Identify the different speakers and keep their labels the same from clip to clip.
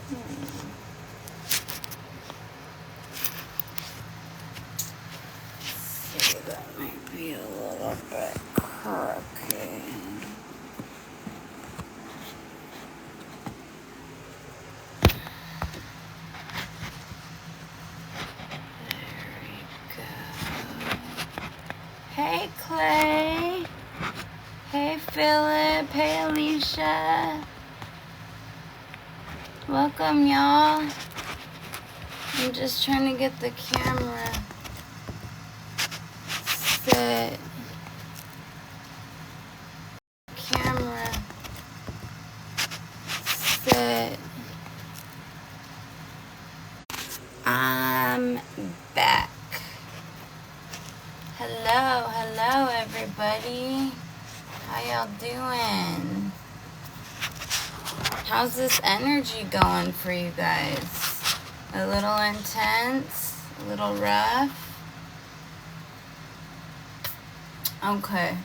Speaker 1: See, that might be a little bit crooked. Hey, Clay. Hey, Philip. Hey, Alicia. Welcome, y'all. I'm just trying to get the camera set. Camera set. I'm back. Hello, everybody. How y'all doing? How's this energy going for you guys? A little intense? A little rough? Okay.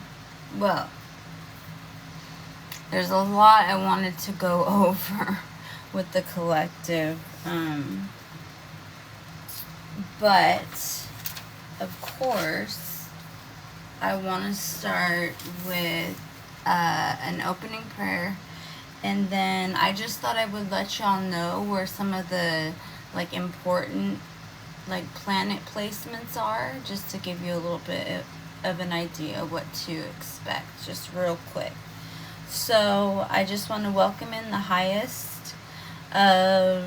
Speaker 1: Well, there's a lot I wanted to go over with the collective. But, of course, I want to start with an opening prayer, and then I just thought I would let y'all know where some of the important planet placements are, just to give you a little bit of an idea of what to expect, just real quick. So I just want to welcome in the highest of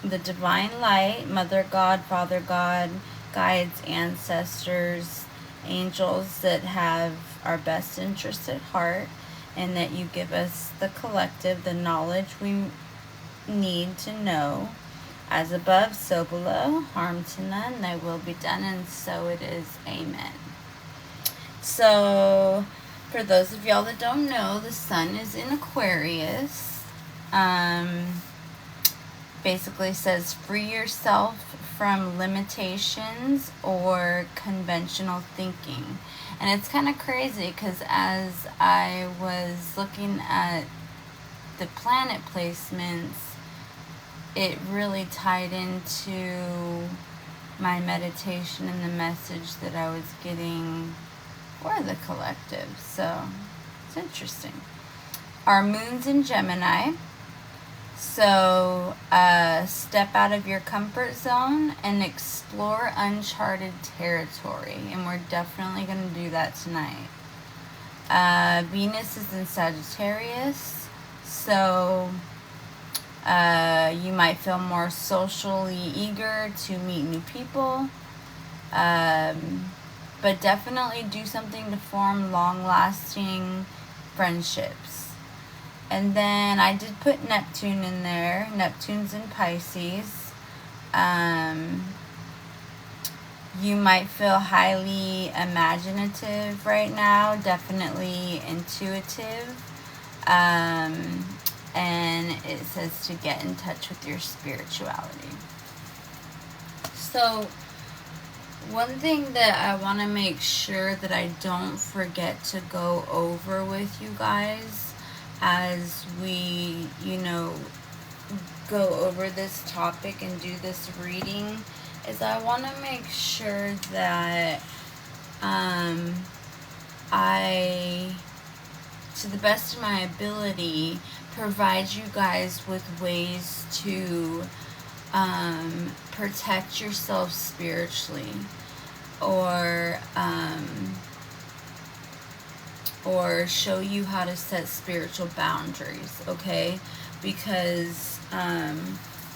Speaker 1: the divine light, Mother God, Father God, guides, ancestors, angels that have our best interests at heart, and that you give us the collective, the knowledge we need to know. As above, so below, harm to none, thy will be done, and so it is. Amen. So, for those of y'all that don't know, the sun is in Aquarius. Basically says free yourself from limitations or conventional thinking. And it's kind of crazy because as I was looking at the planet placements, it really tied into my meditation and the message that I was getting for the collective. So it's interesting. Our moon's in Gemini. So step out of your comfort zone and explore uncharted territory. And we're definitely going to do that tonight. Venus is in Sagittarius. So you might feel more socially eager to meet new people. But definitely do something to form long-lasting friendships. And then I did put Neptune in there. Neptune's in Pisces. You might feel highly imaginative right now. Definitely intuitive. And it says to get in touch with your spirituality. So, one thing that I want to make sure that I don't forget to go over with you guys as we, go over this topic and do this reading, is I want to make sure that I, to the best of my ability, provide you guys with ways to protect yourself spiritually, or show you how to set spiritual boundaries, okay? Because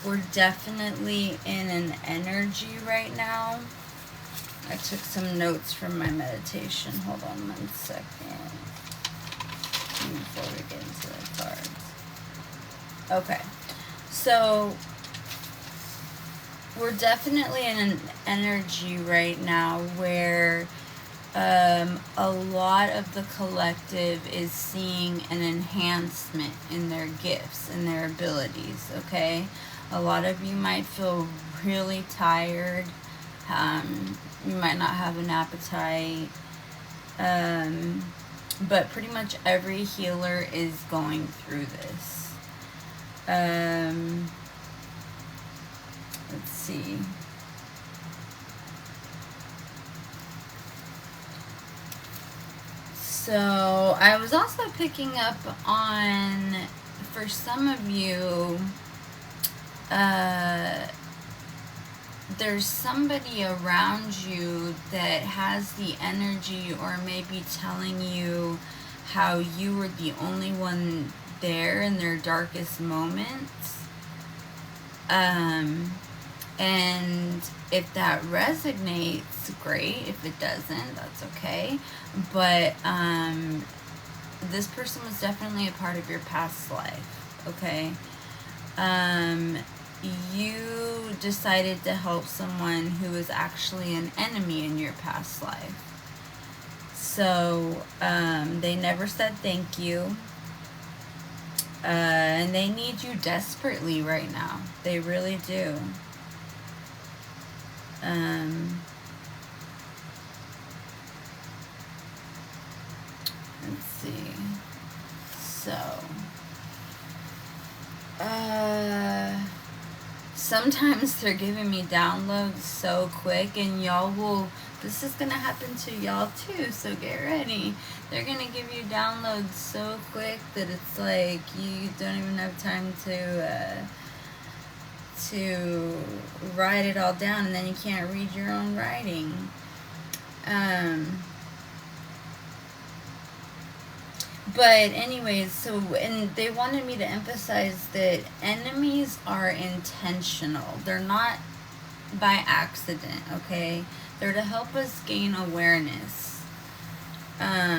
Speaker 1: we're definitely in an energy right now. I took some notes from my meditation. Hold on 1 second before we get into the cards. Okay, so we're definitely in an energy right now where a lot of the collective is seeing an enhancement in their gifts and their abilities, okay? A lot of you might feel really tired. You might not have an appetite. But pretty much every healer is going through this. let's see. So I was also picking up on, for some of you, there's somebody around you that has the energy or maybe telling you how you were the only one there in their darkest moments. And if that resonates, great. If it doesn't, that's okay. But this person was definitely a part of your past life, okay? You decided to help someone who was actually an enemy in your past life. So they never said thank you. And they need you desperately right now. They really do. Let's see. So, sometimes they're giving me downloads so quick, and y'all will, this is going to happen to y'all too, so get ready. They're going to give you downloads so quick that it's like you don't even have time to write it all down, and then you can't read your own writing. But anyways, so, and they wanted me to emphasize that enemies are intentional. They're not by accident, okay? They're to help us gain awareness. Let's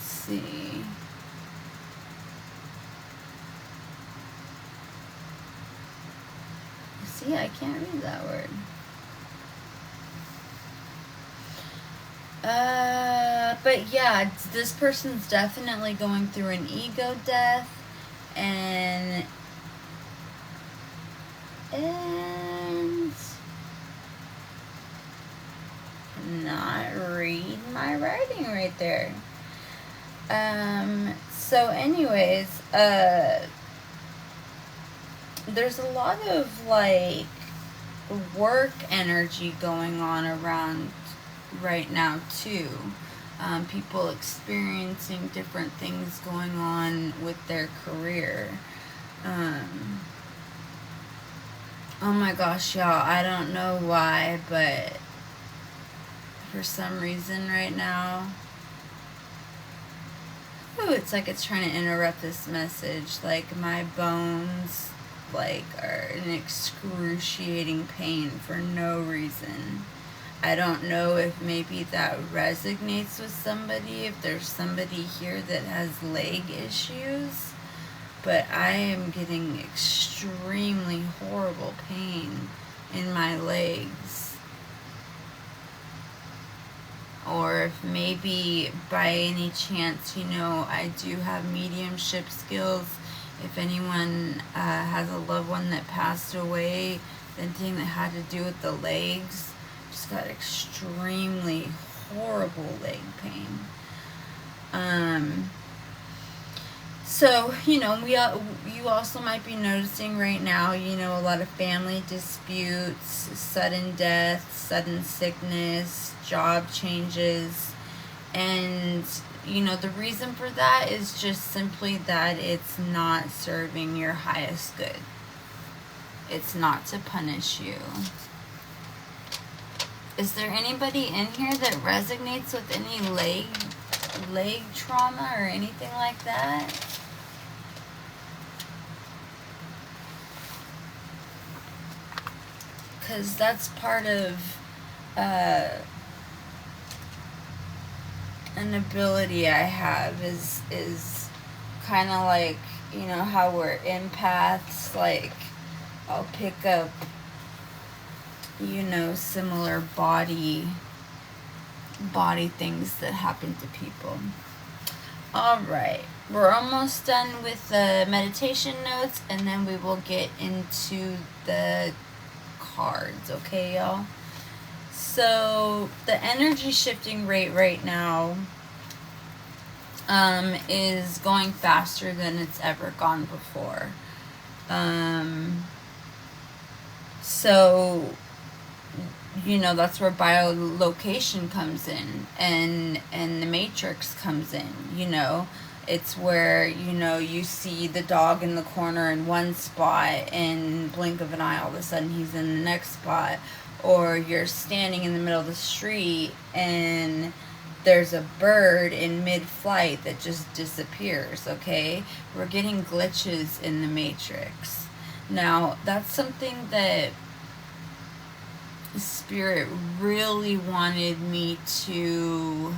Speaker 1: see. See, I can't read that word. But yeah, this person's definitely going through an ego death, and not read my writing right there. So anyways, there's a lot of like work energy going on around right now too. People experiencing different things going on with their career. Oh my gosh, y'all, I don't know why, but for some reason right now, ooh, it's like it's trying to interrupt this message. Like my bones like are in excruciating pain for no reason. I don't know if maybe that resonates with somebody, if there's somebody here that has leg issues, but I am getting extremely horrible pain in my legs. Or if maybe by any chance, you know, I do have mediumship skills. If anyone has a loved one that passed away, anything that had to do with the legs, just got extremely horrible leg pain. So, you know, you also might be noticing right now, you know, a lot of family disputes, sudden death, sudden sickness, job changes. And, you know, the reason for that is just simply that it's not serving your highest good. It's not to punish you. Is there anybody in here that resonates with any leg trauma or anything like that? Because that's part of an ability I have is kind of like, you know, how we're empaths. Like, I'll pick up, you know, similar body things that happen to people. All right, we're almost done with the meditation notes, and then we will get into the cards, okay, y'all? So the energy shifting rate right now is going faster than it's ever gone before. So, that's where biolocation comes in, and the matrix comes in. It's where, you see the dog in the corner in one spot, and blink of an eye, all of a sudden he's in the next spot. Or you're standing in the middle of the street and there's a bird in mid-flight that just disappears. Okay, we're getting glitches in the matrix. Now, that's something that Spirit really wanted me to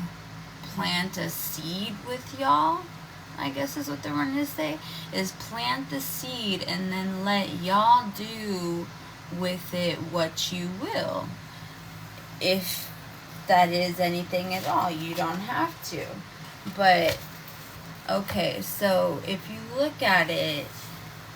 Speaker 1: plant a seed with y'all, I guess is what they wanted to say, is plant the seed and then let y'all do with it what you will. If that is anything at all, you don't have to. But, okay, so if you look at it,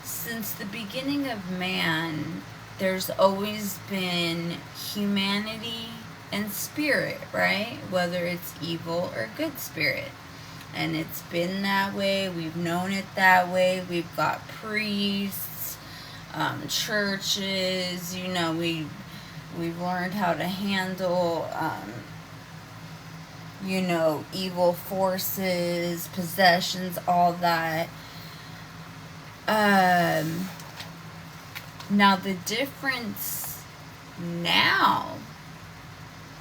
Speaker 1: since the beginning of man, there's always been humanity and spirit, right? Whether it's evil or good spirit. And it's been that way. We've known it that way. We've got priests, churches, we've learned how to handle, evil forces, possessions, all that. Now the difference now,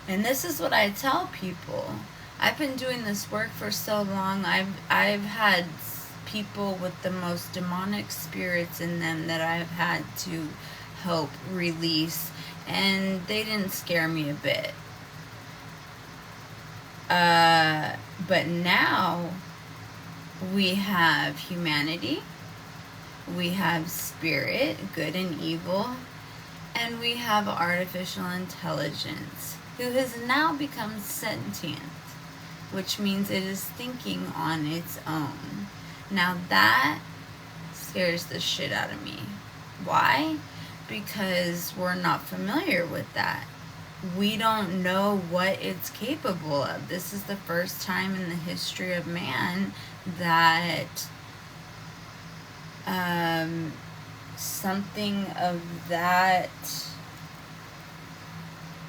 Speaker 1: and this is what I tell people, I've been doing this work for so long. I've had people with the most demonic spirits in them that I've had to help release, and they didn't scare me a bit. But now we have humanity, we have spirit, good and evil, and we have artificial intelligence, who has now become sentient, which means it is thinking on its own. Now that scares the shit out of me. Why? Because we're not familiar with that. We don't know what it's capable of. This is the first time in the history of man that something of that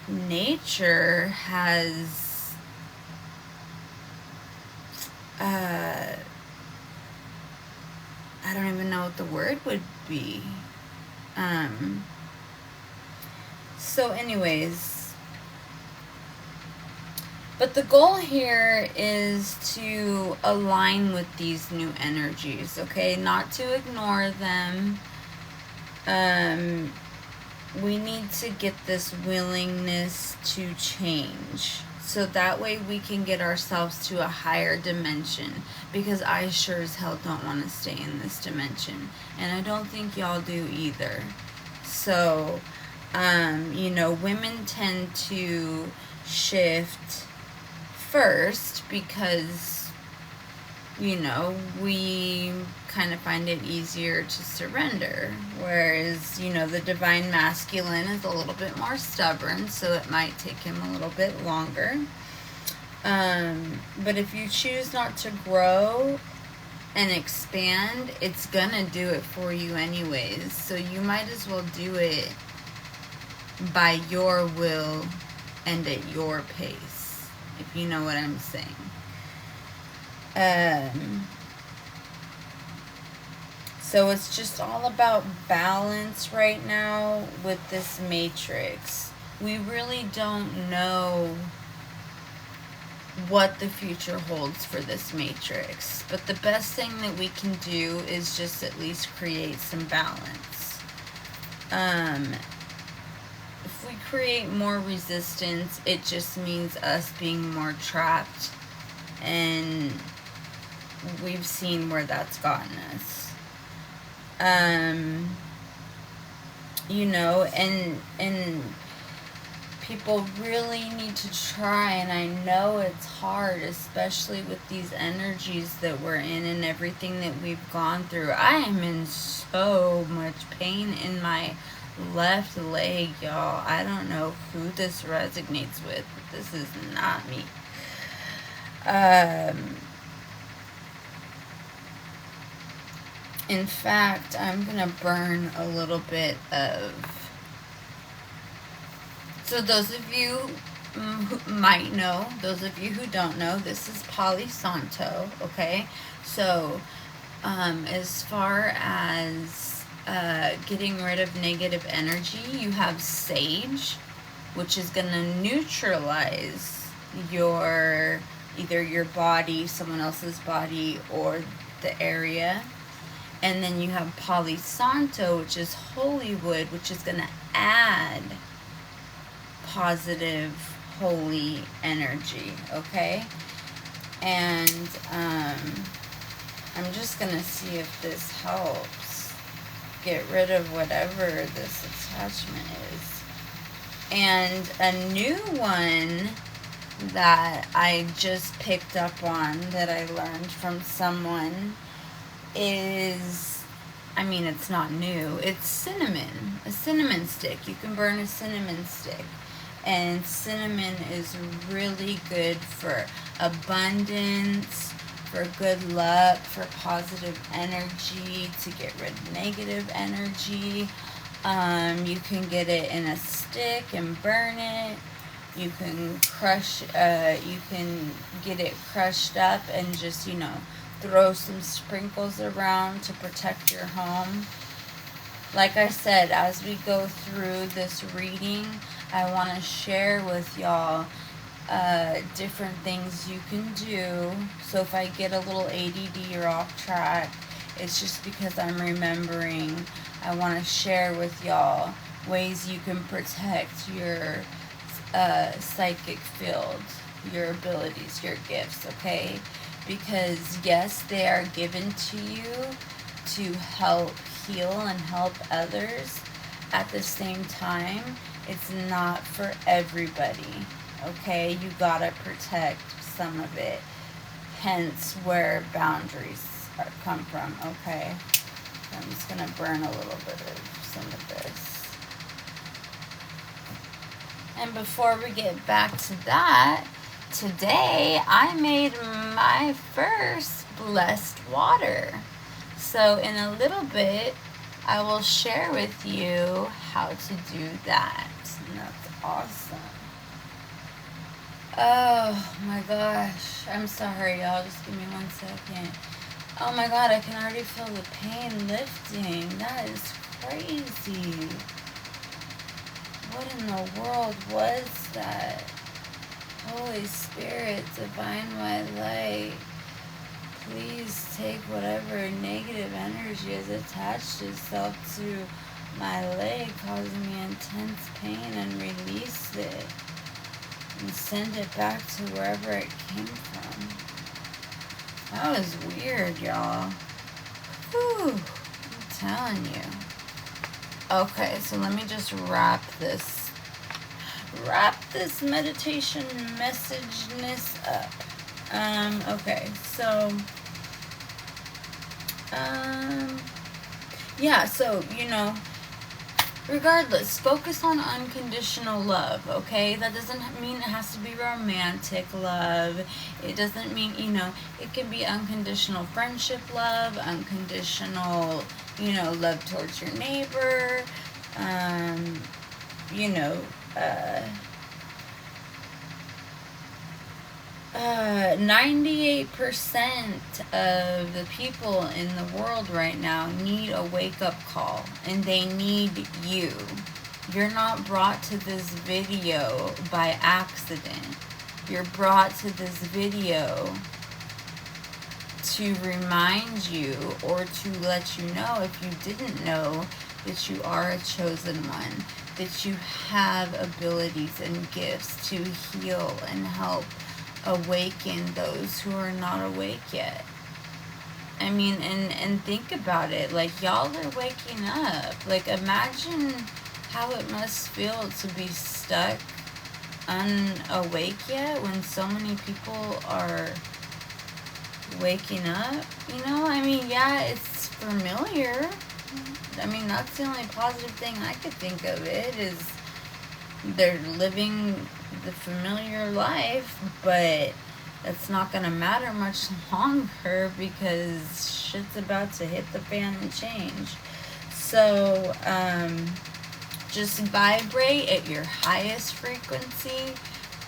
Speaker 1: nature has I don't even know what the word would be. So anyways, but the goal here is to align with these new energies, okay? Not to ignore them. We need to get this willingness to change, so that way we can get ourselves to a higher dimension, because I sure as hell don't want to stay in this dimension, and I don't think y'all do either. So, women tend to shift first because, we kind of find it easier to surrender, whereas, the divine masculine is a little bit more stubborn, so it might take him a little bit longer. But if you choose not to grow and expand, it's gonna do it for you anyways, so you might as well do it by your will and at your pace, if you know what I'm saying. So it's just all about balance right now with this matrix. We really don't know what the future holds for this matrix, but the best thing that we can do is just at least create some balance. If we create more resistance, it just means us being more trapped, and we've seen where that's gotten us. And people really need to try, and I know it's hard, especially with these energies that we're in and everything that we've gone through. I am in so much pain in my left leg, y'all. I don't know who this resonates with, but this is not me. In fact, I'm going to burn a little bit of... So those of you who might know, those of you who don't know, this is Palo Santo, okay? So as far as getting rid of negative energy, you have sage, which is going to neutralize your, either your body, someone else's body, or the area. And then you have Palo Santo, which is holy wood, which is going to add positive, holy energy, okay? And I'm just going to see if this helps get rid of whatever this attachment is. And a new one that I just picked up on that I learned from someone is, I mean, it's not new, it's cinnamon, a cinnamon stick. You can burn a cinnamon stick. And cinnamon is really good for abundance, for good luck, for positive energy, to get rid of negative energy. You can get it in a stick and burn it. You can crush, you can get it crushed up and just, you know, throw some sprinkles around to protect your home. Like I said, as we go through this reading, I want to share with y'all different things you can do. So if I get a little ADD or off track, it's just because I'm remembering. I want to share with y'all ways you can protect your psychic field, your abilities, your gifts, okay? Because yes, they are given to you to help heal and help others. At the same time, it's not for everybody, okay? You gotta protect some of it. Hence where boundaries come from, okay? I'm just gonna burn a little bit of some of this. And before we get back to that, today I made my first blessed water. So in a little bit, I will share with you how to do that. And that's awesome. Oh my gosh. I'm sorry, y'all. Just give me 1 second. Oh my god, I can already feel the pain lifting. That is crazy. What in the world was that? Holy Spirit, divine white light, please take whatever negative energy has attached itself to my leg, causing me intense pain, and release it. And send it back to wherever it came from. That was weird, y'all. Whew, I'm telling you. Okay, so let me just wrap this meditation messageness up. Okay, so yeah, so, you know, regardless, focus on unconditional love, okay? That doesn't mean it has to be romantic love. It doesn't mean, you know, it can be unconditional friendship love, unconditional, you know, love towards your neighbor, you know, 98% of the people in the world right now need a wake-up call, and they need you. You're not brought to this video by accident. You're brought to this video to remind you, or to let you know, if you didn't know, that you are a chosen one, that you have abilities and gifts to heal and help awaken those who are not awake yet. I mean, and think about it, like, y'all are waking up. Like, imagine how it must feel to be stuck unawake yet when so many people are waking up, you know? I mean, yeah, it's familiar. I mean, that's the only positive thing I could think of it, is they're living the familiar life, but it's not going to matter much longer because shit's about to hit the fan and change. So, just vibrate at your highest frequency.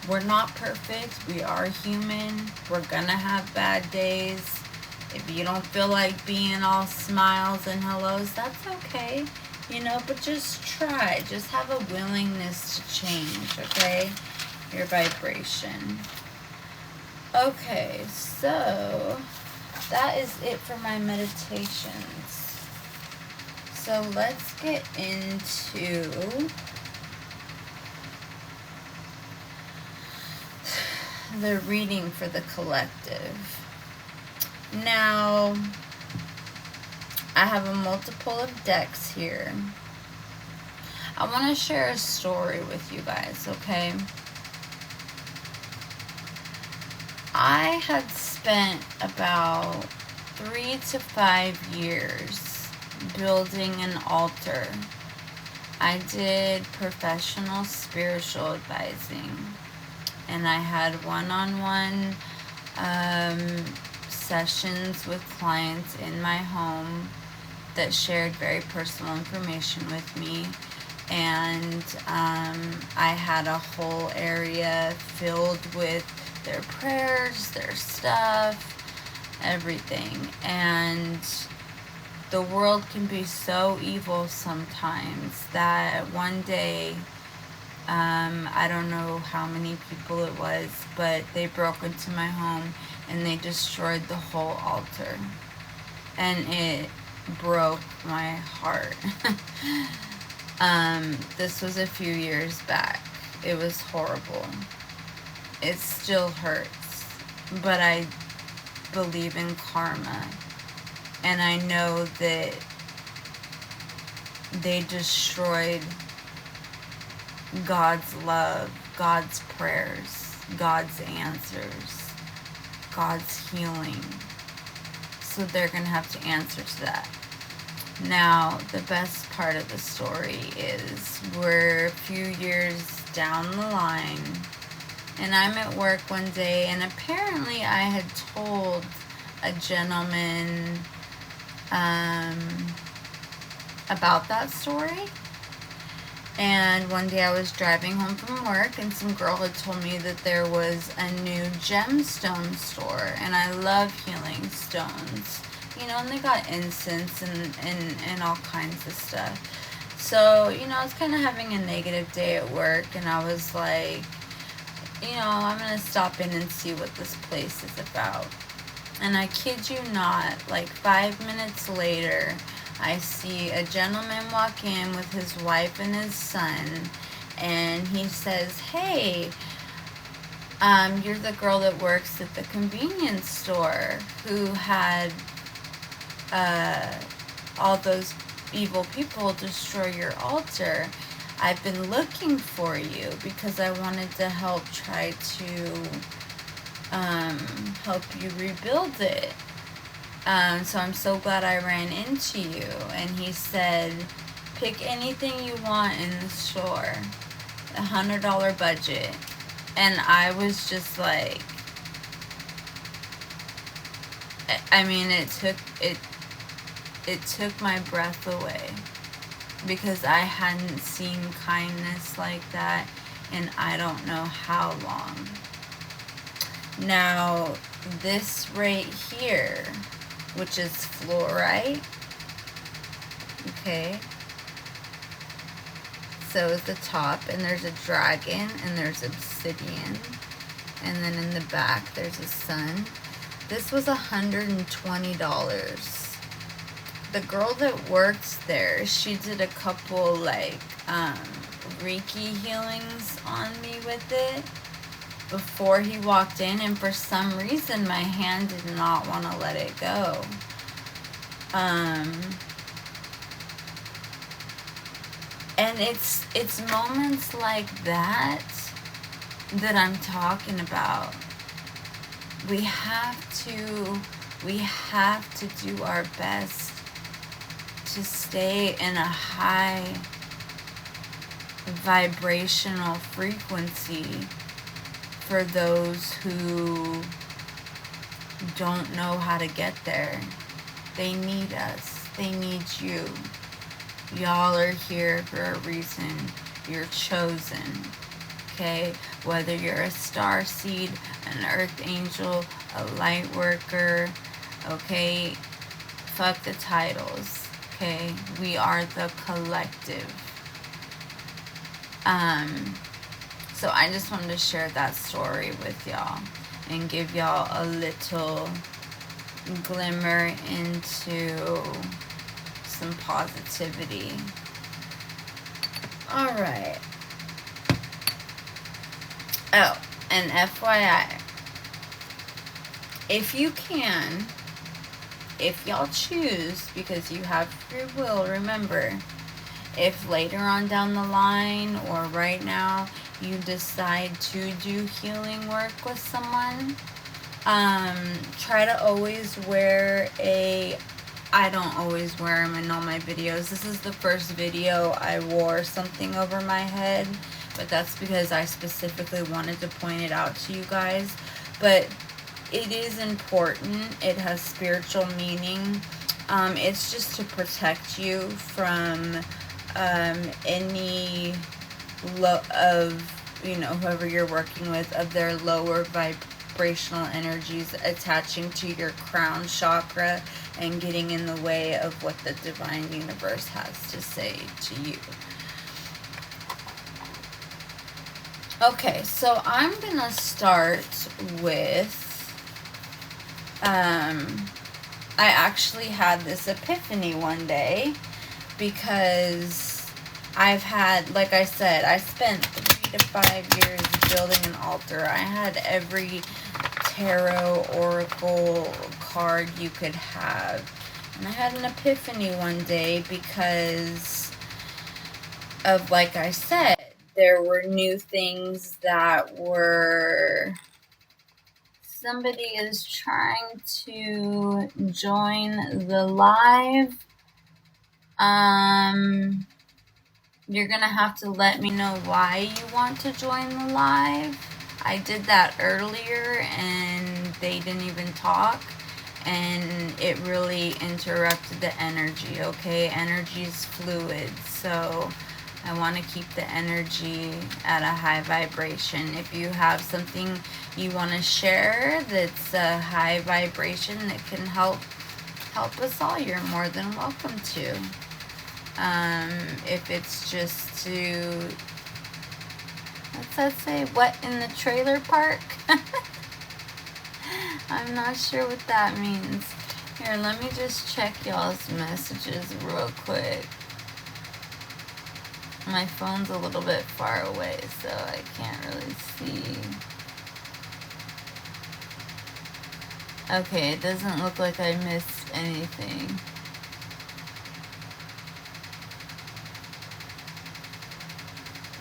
Speaker 1: We're not perfect. We are human. We're going to have bad days. If you don't feel like being all smiles and hellos, that's okay. But just try. Just have a willingness to change, okay? Your vibration. Okay, so that is it for my meditations. So let's get into the reading for the collective. Now, I have a multiple of decks here. I want to share a story with you guys, okay? I had spent about 3 to 5 years building an altar. I did professional spiritual advising, and I had one-on-one sessions with clients in my home that shared very personal information with me. And I had a whole area filled with their prayers, their stuff, everything. And the world can be so evil sometimes that one day, I don't know how many people it was, but they broke into my home and they destroyed the whole altar. And it broke my heart. This was a few years back. It was horrible. It still hurts, but I believe in karma, and I know that they destroyed God's love, God's prayers, God's answers, God's healing. So they're going to have to answer to that. Now, the best part of the story is we're a few years down the line, and I'm at work one day, and apparently I had told a gentleman about that story. And one day I was driving home from work, and some girl had told me that there was a new gemstone store, and I love healing stones. And they got incense and all kinds of stuff. So, I was kind of having a negative day at work, and I was like, I'm going to stop in and see what this place is about. And I kid you not, like 5 minutes later, I see a gentleman walk in with his wife and his son, and he says, "Hey, you're the girl that works at the convenience store who had all those evil people destroy your altar. I've been looking for you because I wanted to help try to help you rebuild it. So I'm so glad I ran into you." And he said, "Pick anything you want in the store, $100 budget." And I was just like, I mean, it took my breath away, because I hadn't seen kindness like that in I don't know how long. Now, this right here, which is fluorite, okay, so at the top, and there's a dragon, and there's obsidian, and then in the back there's a sun. This was $120. The girl that works there, she did a couple like Reiki healings on me with it before he walked in, and for some reason my hand did not want to let it go. And it's moments like that I'm talking about. We have to do our best to stay in a high vibrational frequency for those who don't know how to get there. They need us. They need you. Y'all are here for a reason. You're chosen. Okay? Whether you're a star seed, an earth angel, a light worker, okay? Fuck the titles. Okay? We are the collective. So I just wanted to share that story with y'all and give y'all a little glimmer into some positivity. Alright. Oh, and FYI, if you can, if y'all choose, because you have free will, remember, if later on down the line or right now you decide to do healing work with someone, try to always wear I don't always wear them in all my videos. This is the first video I wore something over my head, but that's because I specifically wanted to point it out to you guys. But it is important. It has spiritual meaning. It's just to protect you from any whoever you're working with, of their lower vibrational energies attaching to your crown chakra and getting in the way of what the divine universe has to say to you. Okay, so I'm gonna start with I actually had this epiphany one day, because I've had, like I said, I spent 3 to 5 years building an altar. I had every tarot, oracle card you could have. And I had an epiphany one day because of, like I said, there were new things that were... Somebody is trying to join the live. You're gonna have to let me know why you want to join the live. I did that earlier and they didn't even talk, and it really interrupted the energy. Okay, energy is fluid, so I want to keep the energy at a high vibration. If you have something you want to share that's a high vibration that can help us all, you're more than welcome to. If it's just to, what's that say, what in the trailer park? I'm not sure what that means. Here, let me just check y'all's messages real quick. My phone's a little bit far away, so I can't really see. Okay, it doesn't look like I missed anything.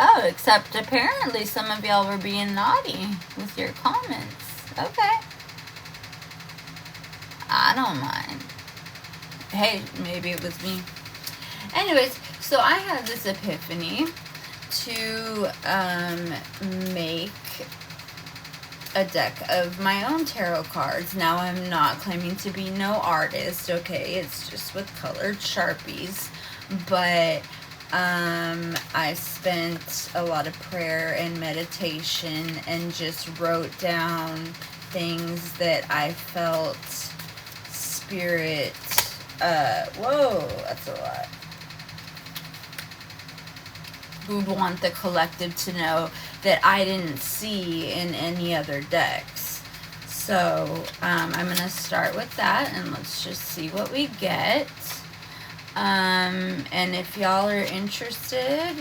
Speaker 1: Oh, except apparently some of y'all were being naughty with your comments. Okay. I don't mind. Hey, maybe it was me. Anyways, so I had this epiphany to make a deck of my own tarot cards. Now, I'm not claiming to be no artist, okay? It's just with colored Sharpies. But I spent a lot of prayer and meditation and just wrote down things that I felt spirit, whoa, that's a lot. Would want the collective to know that I didn't see in any other decks. So I'm gonna start with that, and let's just see what we get. And if y'all are interested,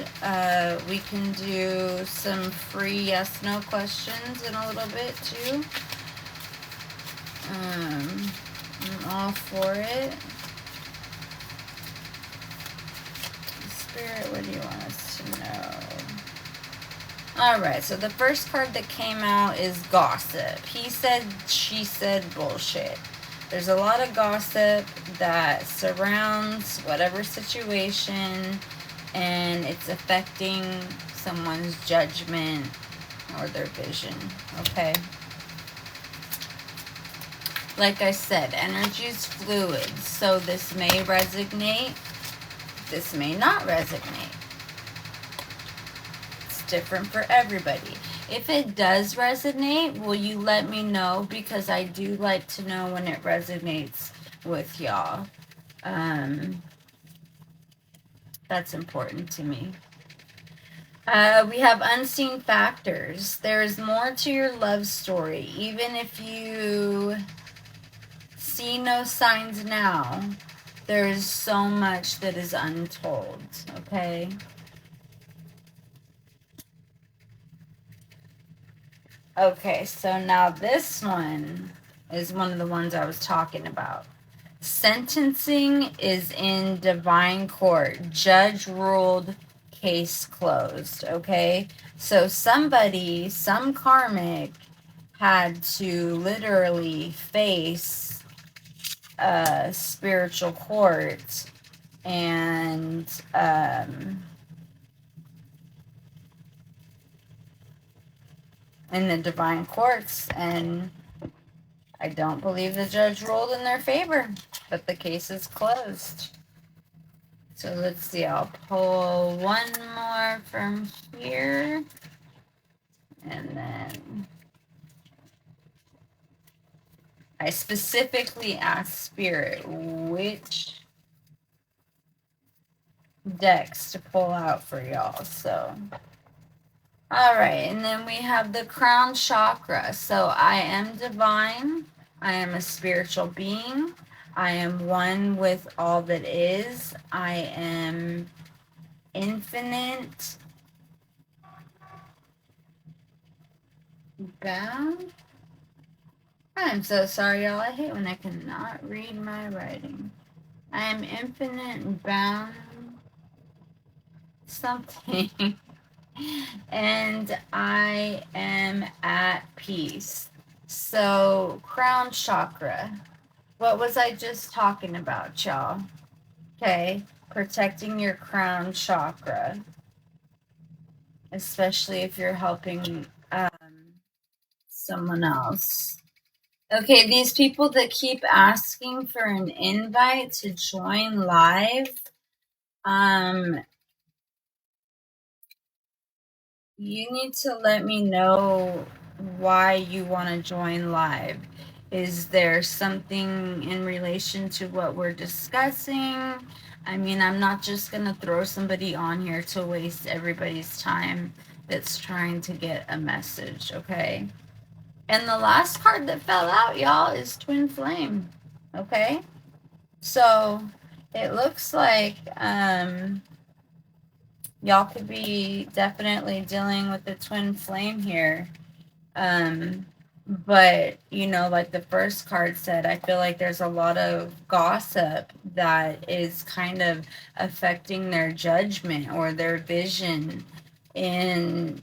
Speaker 1: we can do some free yes/no questions in a little bit too. I'm all for it. Spirit, what do you want us to know? Alright, so the first card that came out is gossip. He said, she said bullshit. There's a lot of gossip that surrounds whatever situation, and it's affecting someone's judgment or their vision, okay? Like I said, energy is fluid, so this may resonate, this may not resonate. It's different for everybody. If it does resonate, will you let me know? Because I do like to know when it resonates with y'all. That's important to me. We have unseen factors. There is more to your love story. Even if you see no signs now, there is so much that is untold, okay? Okay, so now this one is one of the ones I was talking about. Sentencing is in divine court. Judge ruled, case closed, okay? So somebody, some karmic, had to literally face a spiritual court and in the divine courts, and I don't believe the judge ruled in their favor, but the case is closed. So let's see, I'll pull one more from here, and then I specifically asked Spirit which decks to pull out for y'all, so. Alright, and then we have the crown chakra. So I am divine, I am a spiritual being, I am one with all that is, I am infinite, bound. I'm so sorry, y'all. I hate when I cannot read my writing. I am infinite and bound something. And I am at peace. So, crown chakra. What was I just talking about, y'all? Okay, protecting your crown chakra. Especially if you're helping someone else. Okay, these people that keep asking for an invite to join live, you need to let me know why you want to join live. Is there something in relation to what we're discussing? I mean, I'm not just going to throw somebody on here to waste everybody's time that's trying to get a message, okay? And the last card that fell out, y'all, is Twin Flame, okay? So it looks like y'all could be definitely dealing with the twin flame here. But, you know, like the first card said, I feel like there's a lot of gossip that is kind of affecting their judgment or their vision in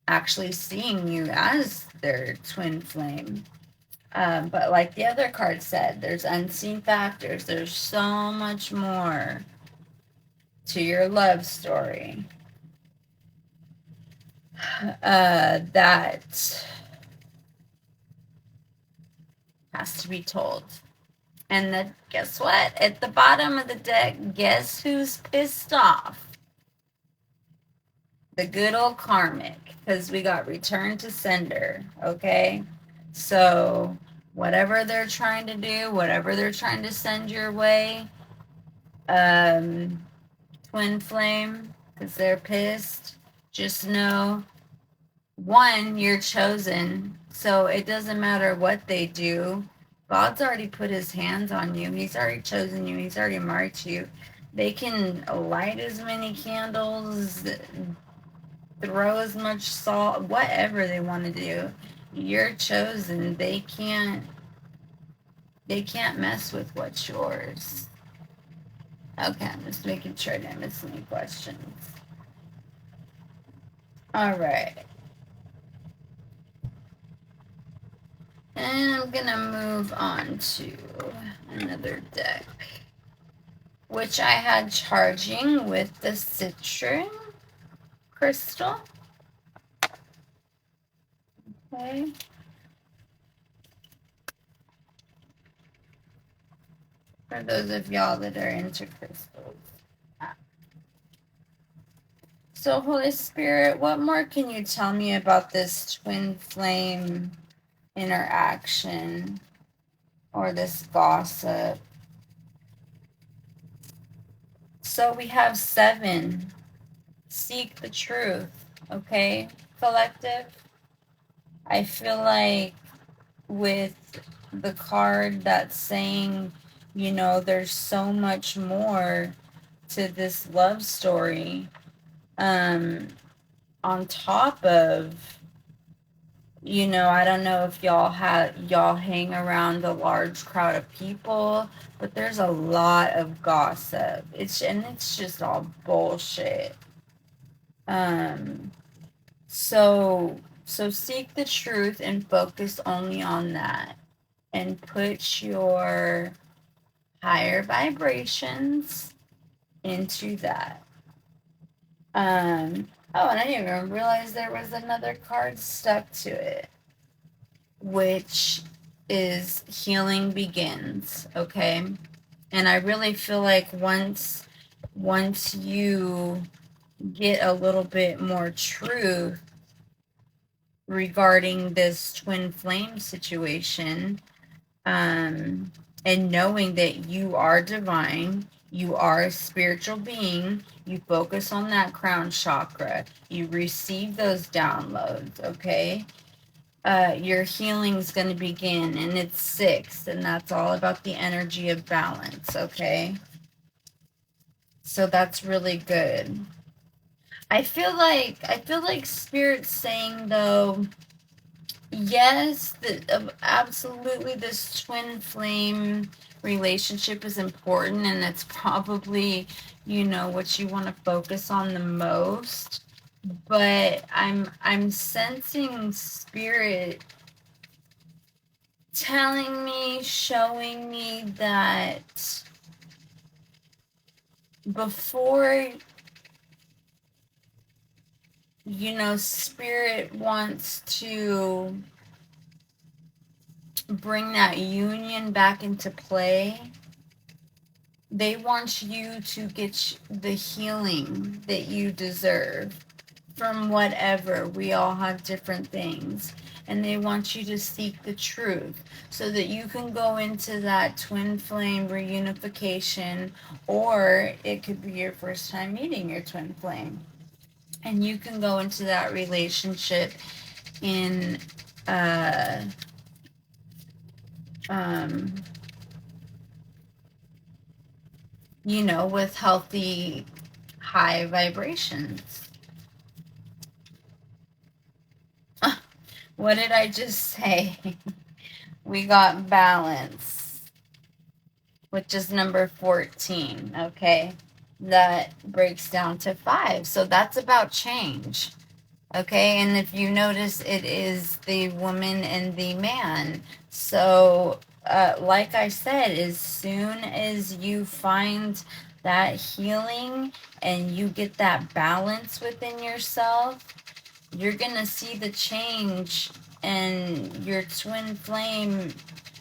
Speaker 1: actually seeing you as their twin flame. But like the other card said, there's unseen factors. There's so much more to your love story that has to be told. And then guess what? At the bottom of the deck, guess who's pissed off? The good old karmic, because we got return to sender, okay? So whatever they're trying to do, whatever they're trying to send your way, twin flame, because they're pissed, just know, one, you're chosen, so it doesn't matter what they do. God's already put his hands on you. He's already chosen you. He's already marked you. They can light as many candles, throw as much salt, whatever they want to do. You're chosen. They can't mess with what's yours. Okay, I'm just making sure I didn't miss any questions. All right. And I'm gonna move on to another deck, which I had charging with the citrine crystal. Okay. For those of y'all that are into crystals. So, Holy Spirit, what more can you tell me about this twin flame interaction or this gossip? So, we have 7. Seek the truth. Okay, collective? I feel like with the card that's saying, you know, there's so much more to this love story. On top of, you know, I don't know if y'all hang around a large crowd of people, but there's a lot of gossip. It's just all bullshit. Um so seek the truth and focus only on that, and put your higher vibrations into that. Oh, and I didn't even realize there was another card stuck to it, which is healing begins, okay? And I really feel like once you get a little bit more truth regarding this twin flame situation, and knowing that you are divine, you are a spiritual being, you focus on that crown chakra, you receive those downloads, okay? Your healing is going to begin, and it's 6, and that's all about the energy of balance, okay? So that's really good. I feel like Spirit's saying, though, yes, absolutely, this twin flame relationship is important, and it's probably, you know, what you want to focus on the most. But I'm sensing Spirit telling me, showing me that before, you know, Spirit wants to bring that union back into play. They want you to get the healing that you deserve from whatever. We all have different things. And they want you to seek the truth so that you can go into that twin flame reunification, or it could be your first time meeting your twin flame. And you can go into that relationship in um, you know, with healthy high vibrations. What did I just say? We got balance, which is number 14, okay? That breaks down to 5. So that's about change, okay? And if you notice, it is the woman and the man. So, like I said, as soon as you find that healing and you get that balance within yourself, you're gonna see the change, and your twin flame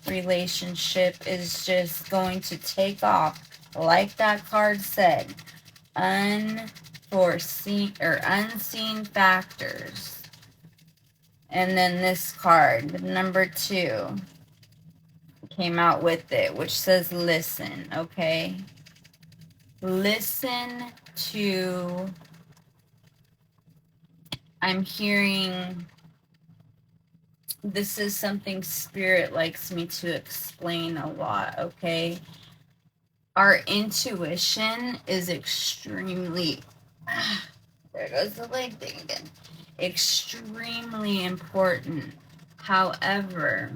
Speaker 1: relationship is just going to take off, like that card said. Unforeseen or unseen factors. And then this card, number 2, came out with it, which says listen, okay? Listen to, I'm hearing, this is something Spirit likes me to explain a lot, okay? Our intuition is extremely, there goes the leg thing again, extremely important. However,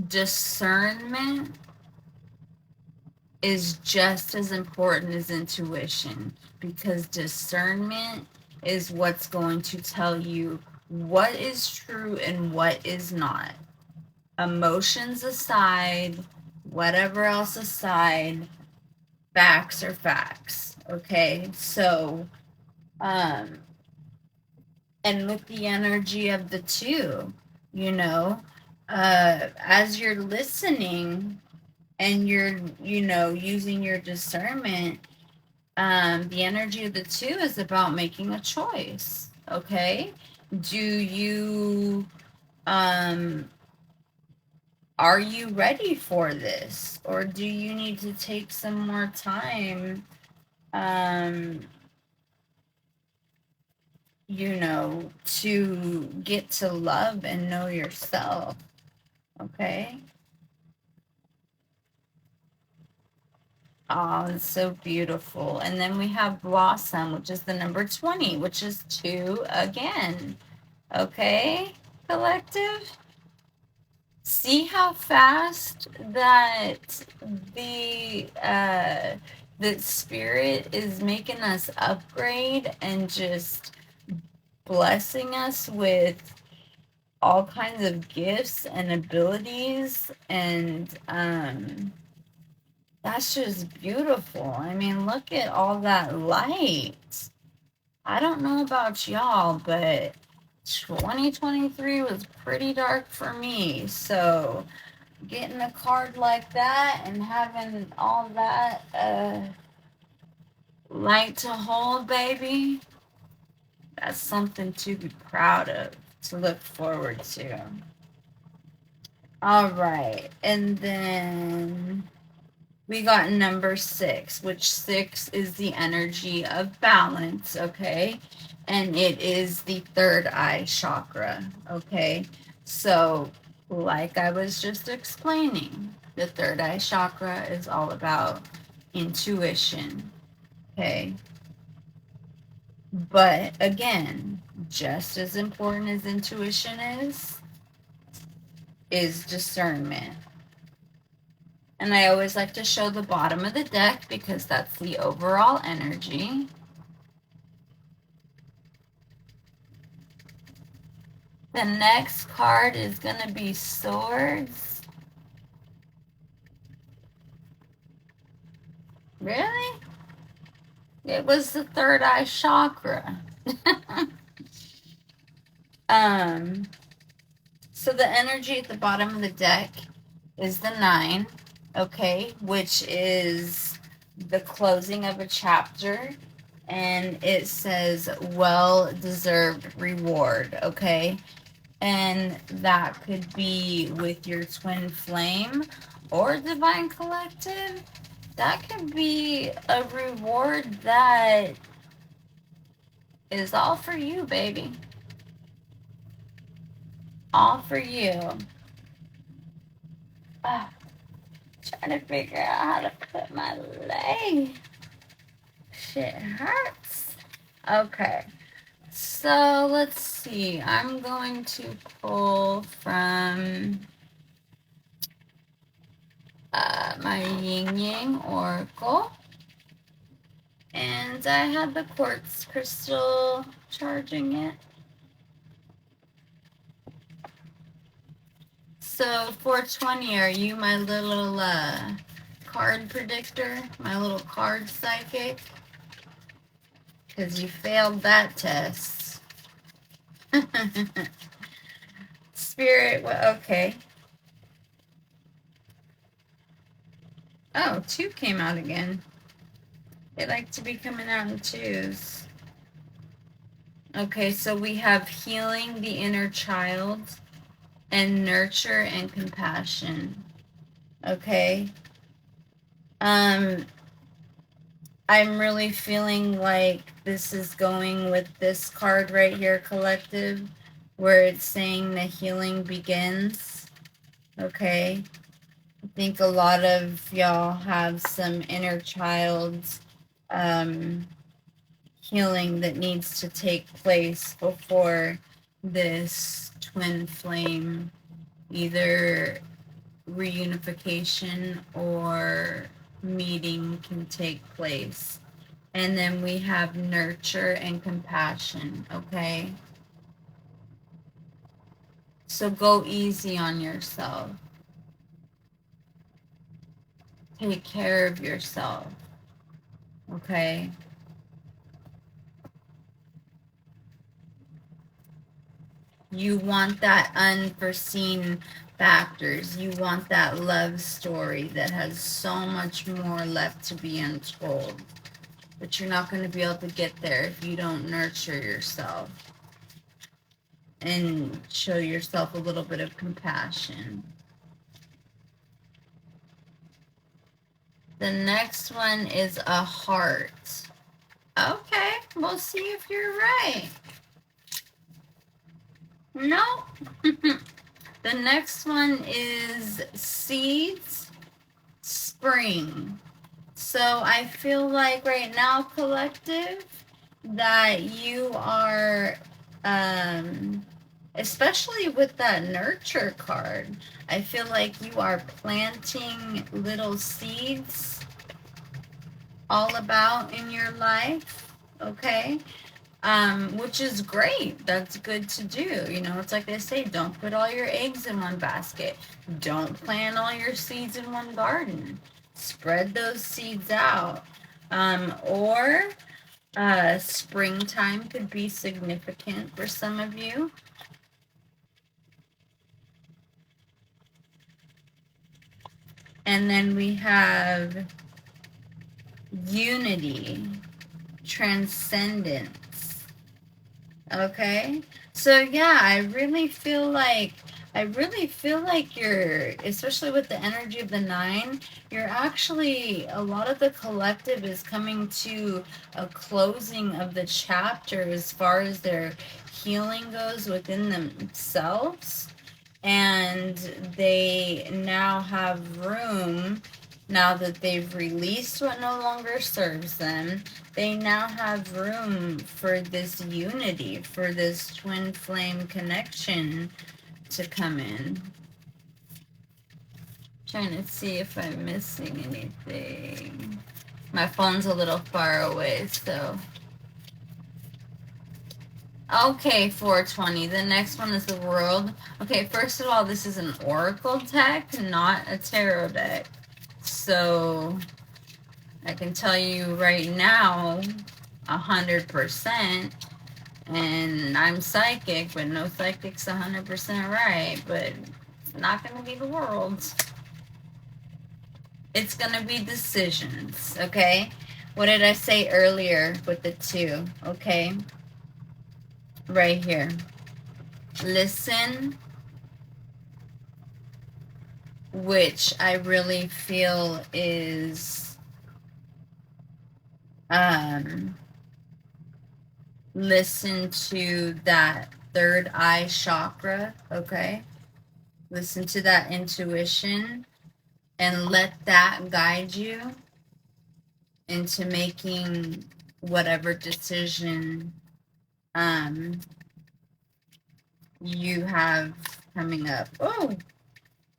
Speaker 1: discernment is just as important as intuition, because discernment is what's going to tell you what is true and what is not. Emotions aside, whatever else aside, facts are facts. Okay, so And with the energy of the two, you know, as you're listening and you're, using your discernment, the energy of the two is about making a choice. Okay. Do you, um, are you ready for this? Or do you need to take some more time, um, to get to love and know yourself? Okay. Oh, it's so beautiful. And then we have Blossom, which is the number 20, which is two again. Okay, collective? See how fast that the spirit is making us upgrade and just blessing us with all kinds of gifts and abilities, and that's just beautiful. I mean, look at all that light. I don't know about y'all, but 2023 was pretty dark for me. So, getting a card like that and having all that light to hold, baby, that's something to be proud of, to look forward to. All right. And then we got number 6, which 6 is the energy of balance, okay? And it is the third eye chakra, okay? So, like I was just explaining, the third eye chakra is all about intuition, okay? But again, just as important as intuition is discernment. And I always like to show the bottom of the deck because that's the overall energy. The next card is going to be Swords. Really? It was the third eye chakra. So the energy at the bottom of the deck is the 9, okay, which is the closing of a chapter, and it says well-deserved reward, okay? And that could be with your twin flame or divine collective. That could be a reward that is all for you, baby. All for you. Trying to figure out how to put my leg. Shit hurts. Okay. So let's see. I'm going to pull from my Yin Yang Oracle. And I had the quartz crystal charging it. So 420, are you my little card predictor? My little card psychic? Because you failed that test. Spirit, well, okay. Oh, 2 came out again. They like to be coming out in 2s. Okay, so we have healing the inner child and nurture and compassion. Okay. I'm really feeling like this is going with this card right here, collective, where it's saying the healing begins. Okay. I think a lot of y'all have some inner child healing that needs to take place before this twin flame either reunification or meeting can take place. And then we have nurture and compassion, okay? So go easy on yourself. Take care of yourself, okay? You want that unforeseen factors. You want that love story that has so much more left to be untold. But you're not going to be able to get there if you don't nurture yourself and show yourself a little bit of compassion. The next one is a heart. Okay, we'll see if you're right. No. The next one is seeds, spring. So I feel like right now, collective, that you are, especially with that nurture card, I feel like you are planting little seeds all about in your life, okay? Which is great. That's good to do. You know, it's like they say, don't put all your eggs in one basket. Don't plant all your seeds in one garden. Spread those seeds out. Or springtime could be significant for some of you. And then we have unity, transcendence. Okay? So yeah, I really feel like you're, especially with the energy of the 9, you're actually, a lot of the collective is coming to a closing of the chapter as far as their healing goes within themselves. And they now have room, now that they've released what no longer serves them, they now have room for this unity, for this twin flame connection to come in. Trying to see if I'm missing anything. My phone's a little far away, so. Okay, 420. The next one is the world. Okay, first of all, this is an oracle deck, not a tarot deck. So I can tell you right now, 100%, and I'm psychic, but no psychic's 100% right, but it's not going to be the world. It's going to be decisions, okay? What did I say earlier with the 2, okay? Right here. Listen, which I really feel is listen to that third eye chakra, okay? Listen to that intuition and let that guide you into making whatever decision you have coming up. Oh,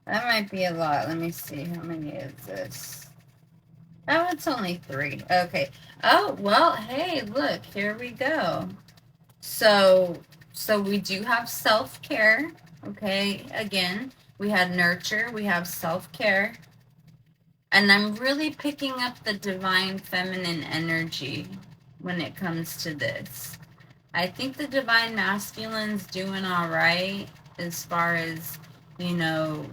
Speaker 1: that might be a lot. Let me see. How many is this? Oh, it's only 3. Okay. Oh, well, hey, look, here we go. So we do have self-care, okay? Again, we had nurture, we have self-care. And I'm really picking up the divine feminine energy when it comes to this. I think the divine masculine's doing all right as far as, you know,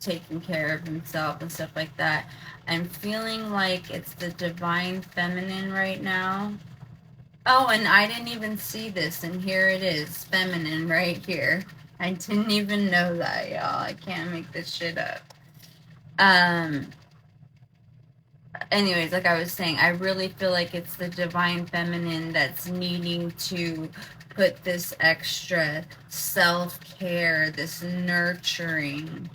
Speaker 1: taking care of himself and stuff like that. I'm feeling like it's the divine feminine right now. Oh, and I didn't even see this, and here it is, feminine right here. I didn't even know that, y'all. I can't make this shit up. Anyways, like I was saying, I really feel like it's the divine feminine that's needing to put this extra self-care, this nurturing.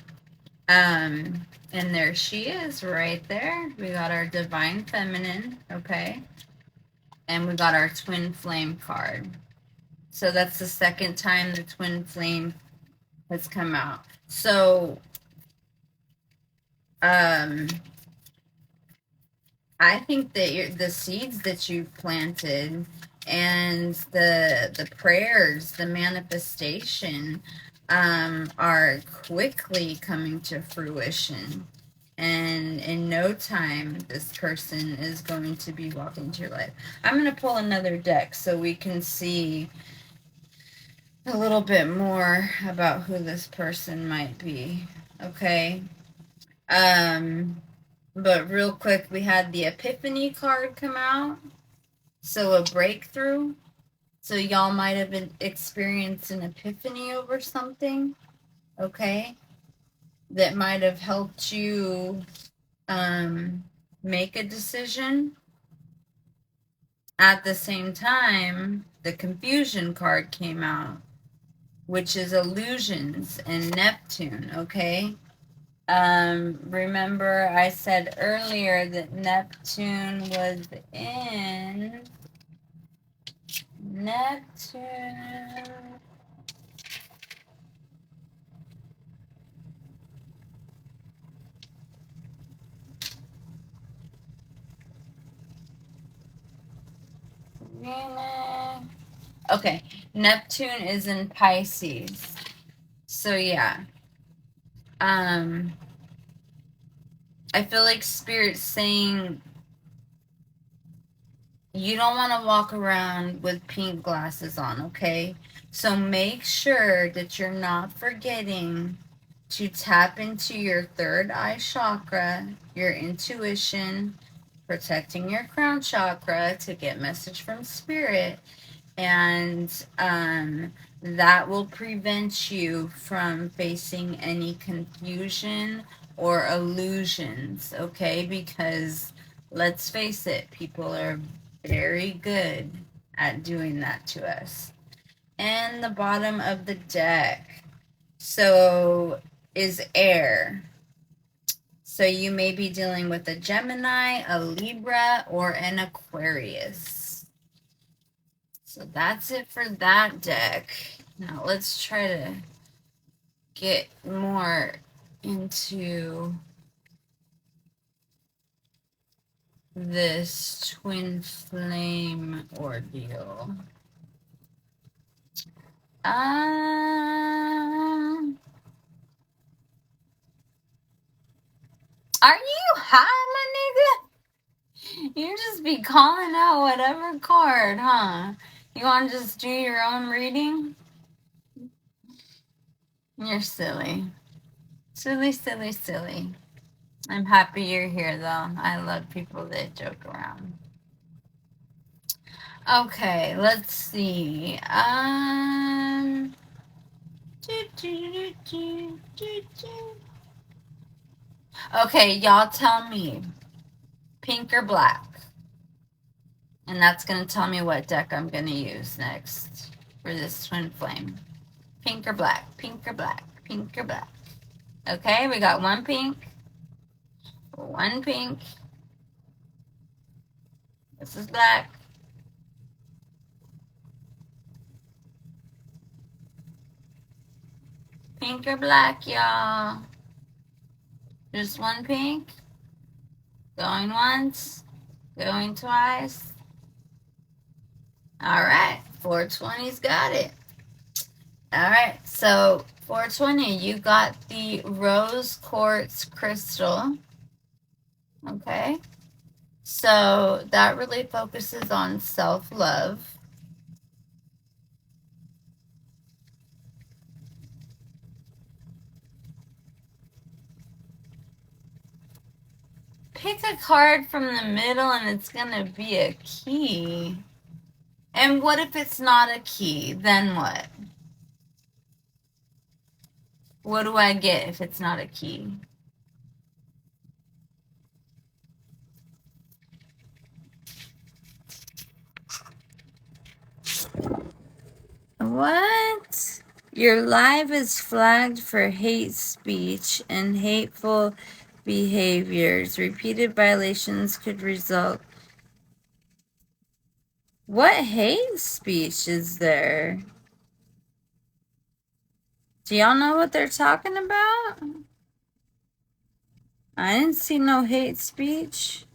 Speaker 1: And there she is right there. We got our divine feminine, okay? And we got our twin flame card. So that's the second time the twin flame has come out. So, I think that the seeds that you've planted and the prayers, the manifestation, are quickly coming to fruition. And in no time, this person is going to be walking into your life. I'm going to pull another deck so we can see a little bit more about who this person might be. Okay. But real quick, we had the Epiphany card come out. So a breakthrough. So y'all might have been experienced an epiphany over something. Okay. That might have helped you make a decision. At the same time, the confusion card came out, which is illusions and Neptune, okay? Remember I said earlier that Neptune was in Neptune. Okay, Neptune is in Pisces. So yeah. I feel like Spirit's saying you don't want to walk around with pink glasses on, okay? So make sure that you're not forgetting to tap into your third eye chakra, your intuition, protecting your crown chakra to get message from Spirit, and that will prevent you from facing any confusion or illusions, okay? Because let's face it, people are very good at doing that to us. And the bottom of the deck, so is air. So you may be dealing with a Gemini, a Libra, or an Aquarius. So that's it for that deck. Now let's try to get more into this twin flame ordeal. Are you high, my nigga? You just be calling out whatever card, huh? You want to just do your own reading? You're silly. Silly, silly, silly. I'm happy you're here, though. I love people that joke around. Okay, let's see. Okay, y'all tell me, pink or black? And that's going to tell me what deck I'm going to use next for this twin flame. Pink or black? Pink or black? Pink or black? Okay, we got one pink. One pink. This is black. Pink or black, y'all? Just one pink. Going once. Going twice. All right, 420's got it. All right, so 420, you got the rose quartz crystal. Okay, so that really focuses on self-love. Pick a card from the middle and it's gonna be a key. And what if it's not a key? Then what? What do I get if it's not a key? What? Your live is flagged for hate speech and hateful behaviors. Repeated violations could result. What hate speech is there? Do y'all know what they're talking about? I didn't see no hate speech.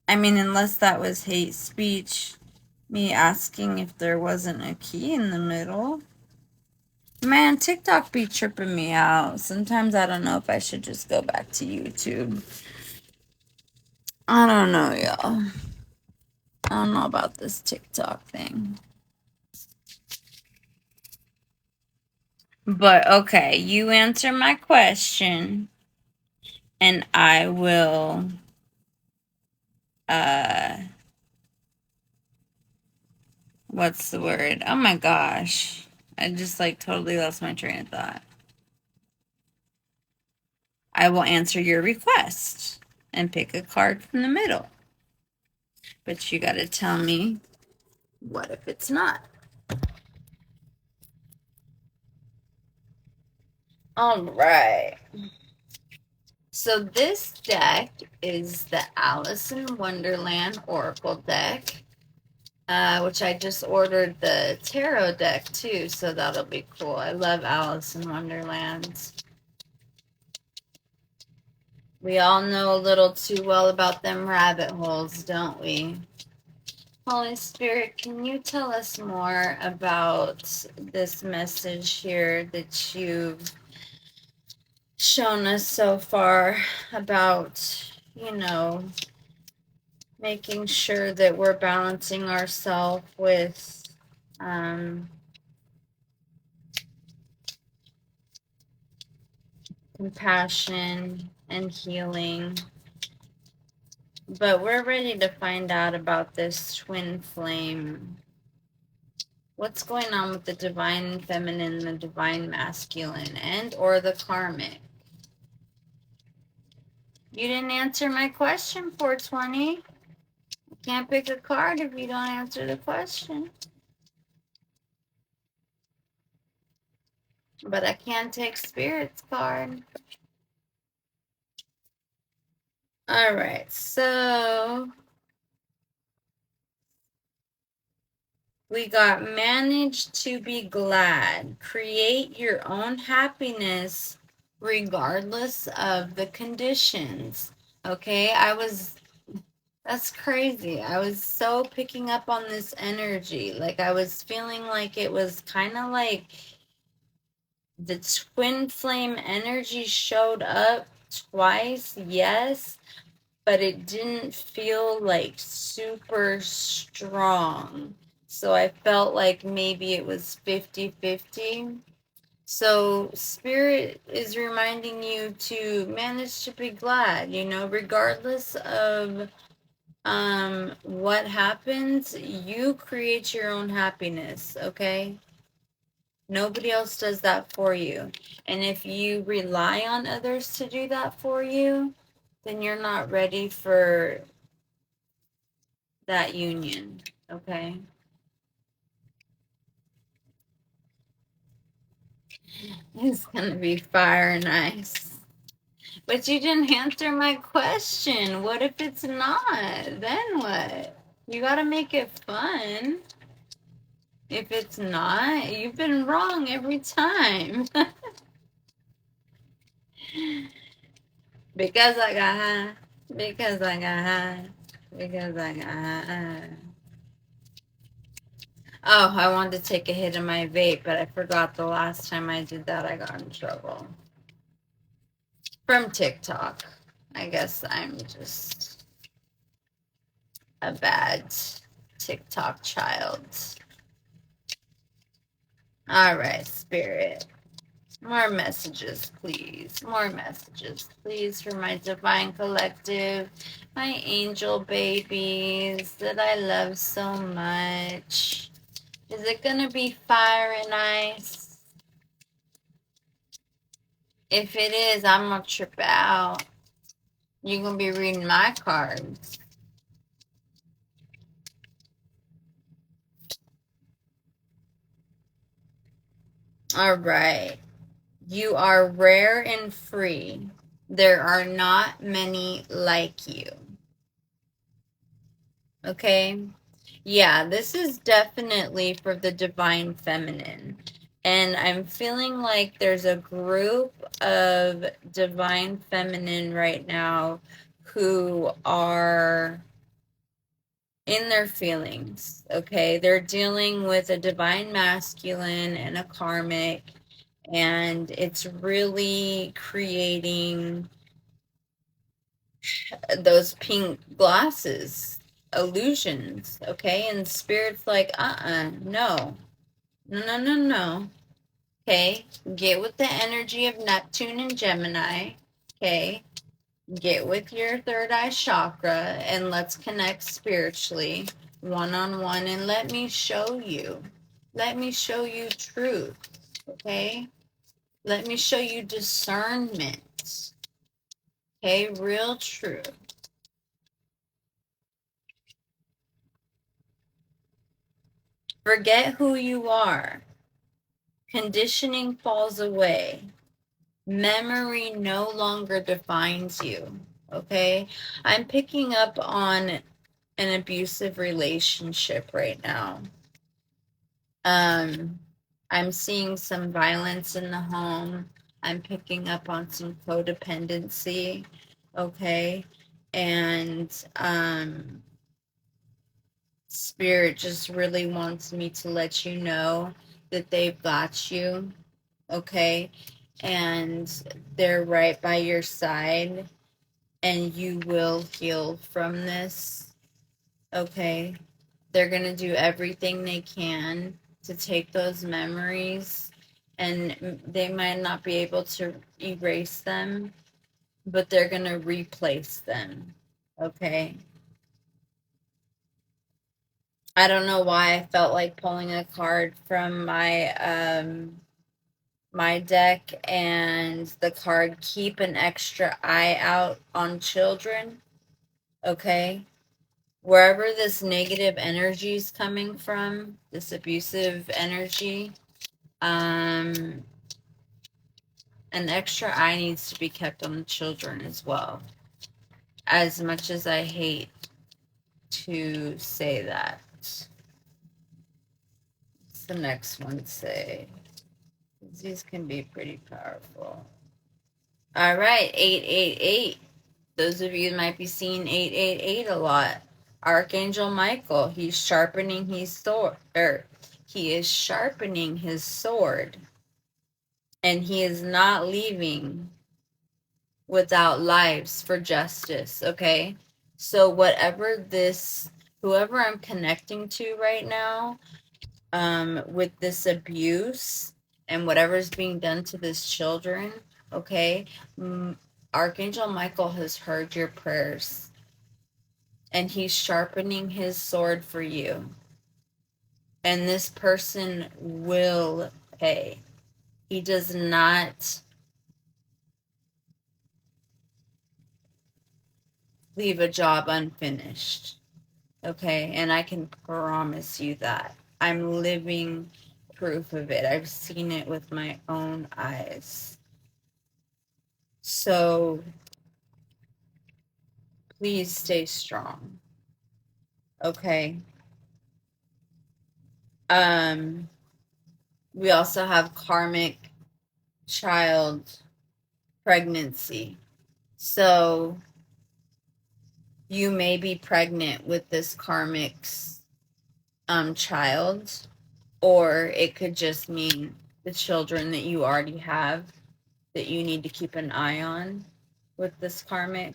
Speaker 1: I mean, unless that was hate speech, me asking if there wasn't a key in the middle. Man, TikTok be tripping me out. Sometimes I don't know if I should just go back to YouTube. I don't know, y'all. I don't know about this TikTok thing. But okay, you answer my question and I will what's the word? Oh my gosh. I just like totally lost my train of thought. I will answer your request and pick a card from the middle. But you got to tell me what if it's not. All right. So this deck is the Alice in Wonderland Oracle deck, which I just ordered the tarot deck too, so that'll be cool. I love Alice in Wonderland. We all know a little too well about them rabbit holes, don't we? Holy Spirit, can you tell us more about this message here that you've shown us so far about, making sure that we're balancing ourselves with compassion and healing. But we're ready to find out about this twin flame. What's going on with the divine feminine, the divine masculine, and or the karmic? You didn't answer my question, 420. You can't pick a card if you don't answer the question. But I can take Spirit's card. All right, so we got manage to be glad. Create your own happiness regardless of the conditions. Okay, that's crazy. I was so picking up on this energy. Like I was feeling like it was kind of like the twin flame energy showed up twice, yes, but it didn't feel like super strong. So I felt like maybe it was 50-50. So Spirit is reminding you to manage to be glad, regardless of what happens, you create your own happiness, okay? Nobody else does that for you. And if you rely on others to do that for you, then you're not ready for that union, okay? It's gonna be fire and ice. But you didn't answer my question. What if it's not? Then what? You gotta make it fun. If it's not, you've been wrong every time. Because I got high. Because I got high. Because I got high. Oh, I wanted to take a hit of my vape, but I forgot the last time I did that, I got in trouble. From TikTok. I guess I'm just a bad TikTok child. All right, Spirit. More messages, please. More messages, please, for my divine collective, my angel babies that I love so much. Is it going to be fire and ice? If it is, I'm going to trip out. You're going to be reading my cards. All right. You are rare and free. There are not many like you. Okay? Yeah, this is definitely for the divine feminine. And I'm feeling like there's a group of divine feminine right now who are in their feelings, okay? They're dealing with a divine masculine and a karmic, and it's really creating those pink glasses illusions, okay? And Spirit's like, no. No, no, no, no. Okay, get with the energy of Neptune and Gemini. Okay, get with your third eye chakra and let's connect spiritually, one on one, and let me show you. Let me show you truth. Okay, let me show you discernment. Okay, real truth. Forget who you are. Conditioning falls away. Memory no longer defines you. Okay? I'm picking up on an abusive relationship right now. I'm seeing some violence in the home. I'm picking up on some codependency. Okay? And Spirit just really wants me to let you know that they've got you, okay? And they're right by your side, and you will heal from this, okay? They're going to do everything they can to take those memories, and they might not be able to erase them, but they're going to replace them, okay? I don't know why I felt like pulling a card from my deck, and the card keep an extra eye out on children. Okay? Wherever this negative energy is coming from, this abusive energy, an extra eye needs to be kept on the children as well. As much as I hate to say that. What's the next one say? These can be pretty powerful. All right, 888. Those of you might be seeing 888 a lot. Archangel Michael, he is sharpening his sword, and he is not leaving without lives for justice, okay? So whoever I'm connecting to right now, with this abuse and whatever's being done to this children, okay? Archangel Michael has heard your prayers, and he's sharpening his sword for you. And this person will pay. He does not leave a job unfinished, okay? And I can promise you that. I'm living proof of it. I've seen it with my own eyes. So please stay strong. Okay. We also have karmic child pregnancy. So you may be pregnant with this karmic's child, or it could just mean the children that you already have that you need to keep an eye on with this karmic.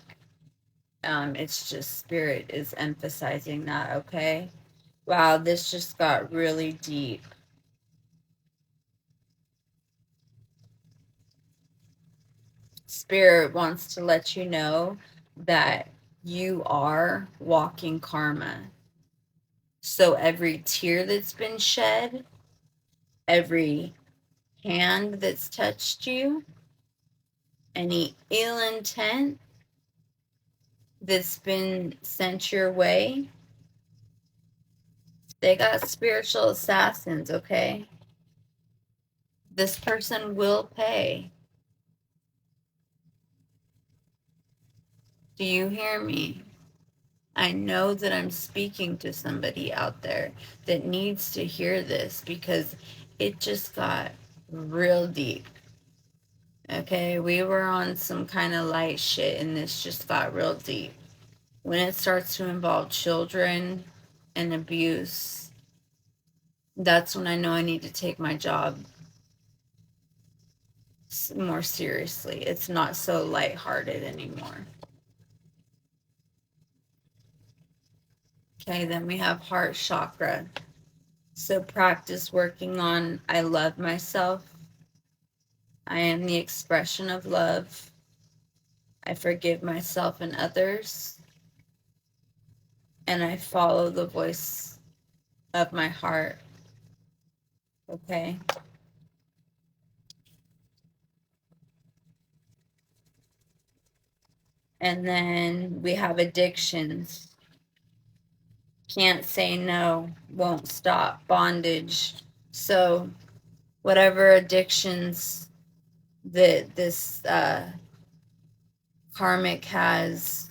Speaker 1: It's just spirit is emphasizing that, okay? Wow, this just got really deep. Spirit wants to let you know that you are walking karma. So every tear that's been shed, every hand that's touched you, any ill intent that's been sent your way, they got spiritual assassins, okay? This person will pay. Do you hear me? I know that I'm speaking to somebody out there that needs to hear this because it just got real deep. Okay, we were on some kind of light shit and this just got real deep. When it starts to involve children and abuse, that's when I know I need to take my job more seriously. It's not so lighthearted anymore. Okay, then we have heart chakra. So practice working on I love myself. I am the expression of love. I forgive myself and others, and I follow the voice of my heart. Okay? And then we have addictions. Can't say no, won't stop, bondage. So, whatever addictions that this karmic has,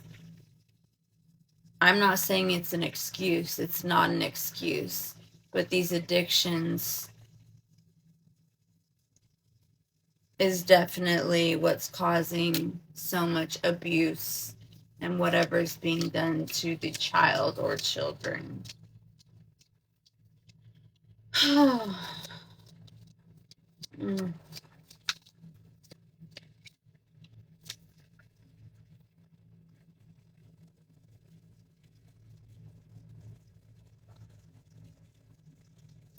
Speaker 1: I'm not saying it's an excuse, it's not an excuse, but these addictions is definitely what's causing so much abuse and whatever's being done to the child or children. Mm.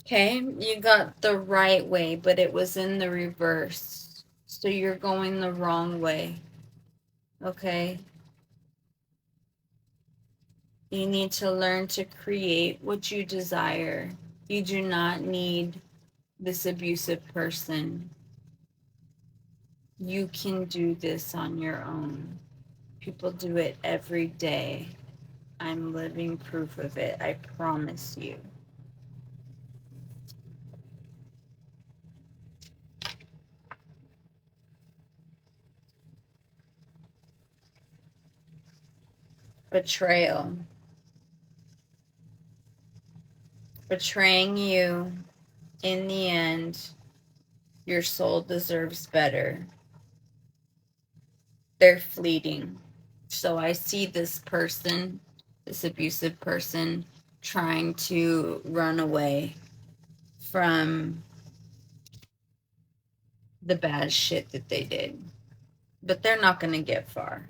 Speaker 1: Okay, you got the right way, but it was in the reverse. So you're going the wrong way. Okay? You need to learn to create what you desire. You do not need this abusive person. You can do this on your own. People do it every day. I'm living proof of it. I promise you. Betrayal. Betraying you, in the end, your soul deserves better. They're fleeting. So I see this person, this abusive person, trying to run away from the bad shit that they did. But they're not going to get far.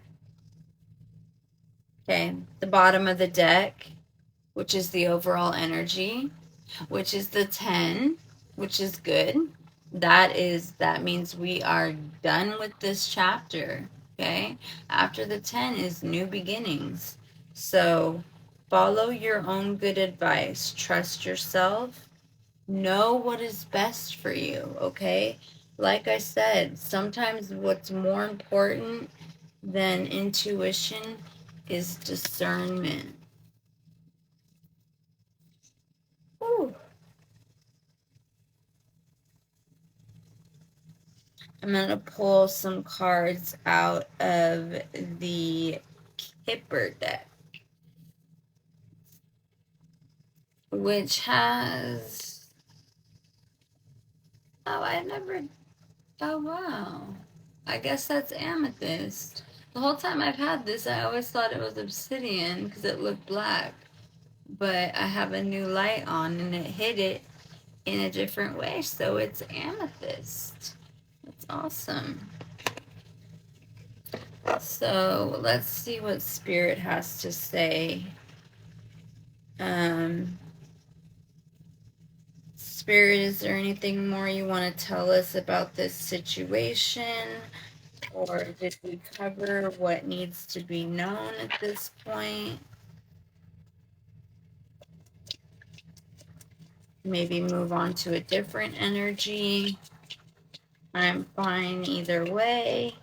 Speaker 1: Okay, the bottom of the deck, which is the overall energy, which is the 10, which is good. That means we are done with this chapter. Okay, after the 10 is new beginnings. So follow your own good advice, trust yourself, know what is best for you. Okay, like I said, sometimes what's more important than intuition is discernment. Ooh. I'm going to pull some cards out of the Kipper deck, which has. Oh, I never. Oh, wow. I guess that's amethyst. The whole time I've had this, I always thought it was obsidian because it looked black. But I have a new light on and it hit it in a different way, so it's amethyst. That's awesome. So let's see what Spirit has to say. Spirit, is there anything more you want to tell us about this situation? Or did we cover what needs to be known at this point? Maybe move on to a different energy. I'm fine either way.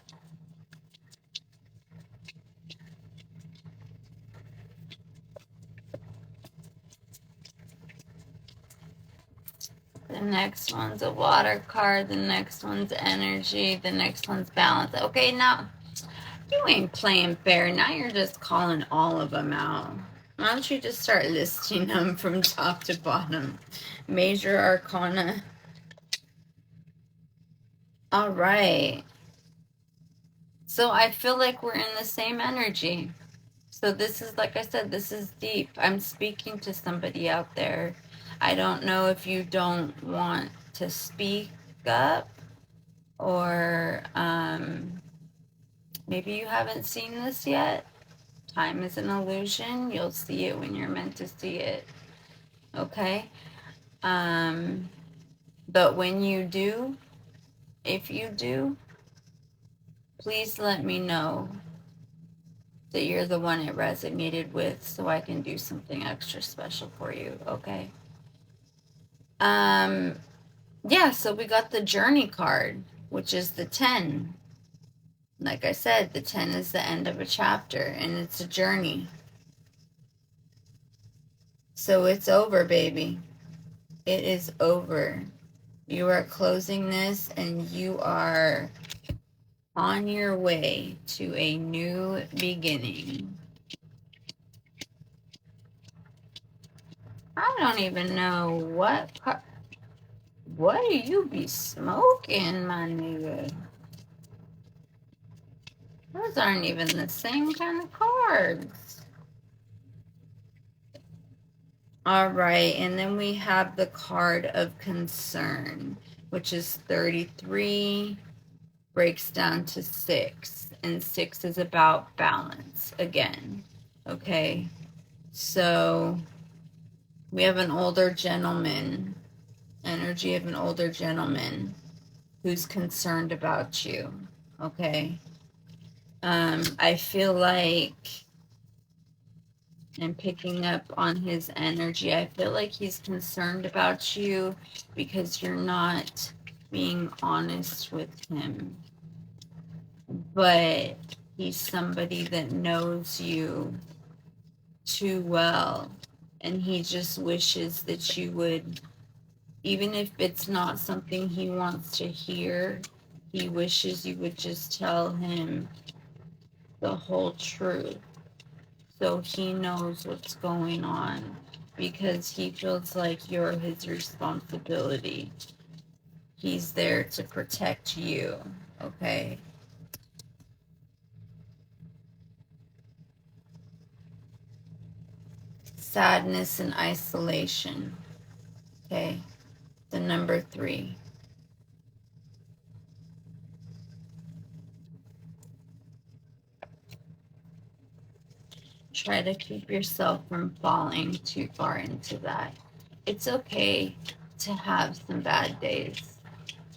Speaker 1: The next one's a water card. The next one's energy. The next one's balance. Okay, now you ain't playing fair. Now you're just calling all of them out. Why don't you just start listing them from top to bottom? Major Arcana. All right. So I feel like we're in the same energy. So this is, like I said, this is deep. I'm speaking to somebody out there. I don't know if you don't want to speak up, or maybe you haven't seen this yet. Time is an illusion. You'll see it when you're meant to see it. Okay? But when you do, If you do, please let me know that you're the one it resonated with so I can do something extra special for you, okay? Yeah, so we got the journey card, which is the 10. Like I said, the 10 is the end of a chapter and it's a journey. So it's over, baby. It is over. You are closing this and you are on your way to a new beginning. I don't even know what do you be smoking, my nigga? Those aren't even the same kind of cards. All right, and then we have the card of concern, which is 33, breaks down to 6, and 6 is about balance again. Okay, so we have an older gentleman, energy of an older gentleman who's concerned about you. Okay, I feel like, and picking up on his energy, I feel like he's concerned about you because you're not being honest with him. But he's somebody that knows you too well, and he just wishes that you would, even if it's not something he wants to hear, he wishes you would just tell him the whole truth so he knows what's going on, because he feels like you're his responsibility. He's there to protect you, okay? Sadness and isolation, okay? The number 3. Try to keep yourself from falling too far into that. It's okay to have some bad days,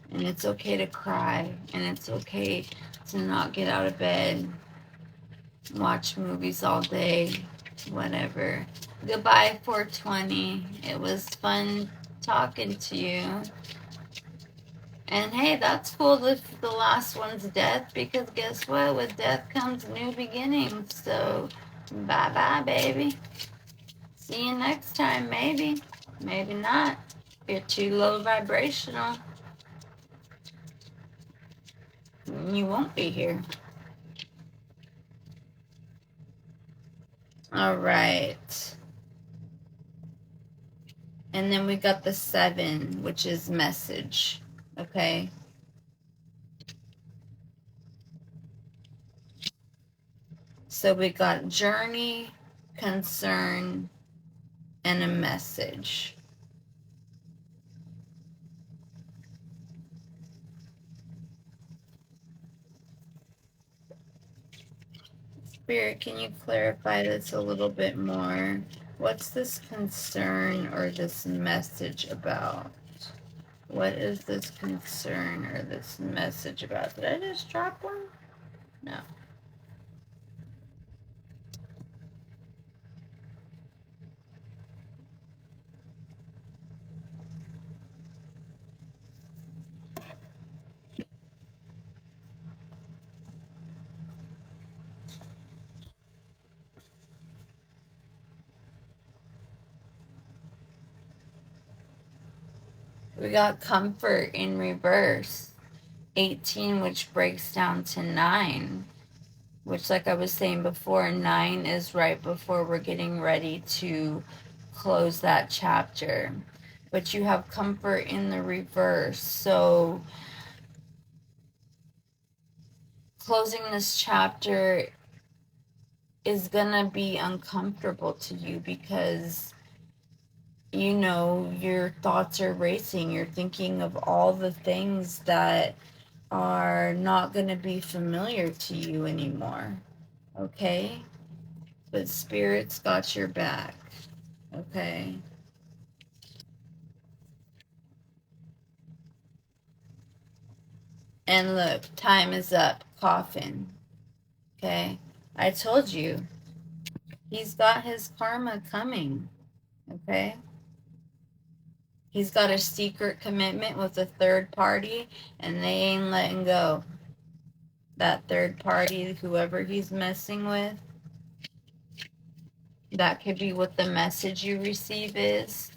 Speaker 1: and it's okay to cry, and it's okay to not get out of bed, watch movies all day, whatever. Goodbye, 420. It was fun talking to you. And hey, that's cool if the last one's death, because guess what? With death comes new beginnings. So, bye bye, baby. See you next time, maybe. Maybe not. You're too low vibrational. You won't be here. All right. And then we got the 7, which is message. Okay. So we got journey, concern, and a message. Spirit, can you clarify this a little bit more? What's this concern or this message about? What is this concern or this message about? Did I just drop one? No. We got comfort in reverse. 18, which breaks down to 9, which, like I was saying before, 9 is right before we're getting ready to close that chapter. But you have comfort in the reverse. So closing this chapter is gonna be uncomfortable to you because, you know, your thoughts are racing. You're thinking of all the things that are not gonna be familiar to you anymore. Okay? But Spirit's got your back. Okay? And look, time is up. Coffin. Okay? I told you. He's got his karma coming. Okay? He's got a secret commitment with a third party, and they ain't letting go. That third party, whoever he's messing with, that could be what the message you receive is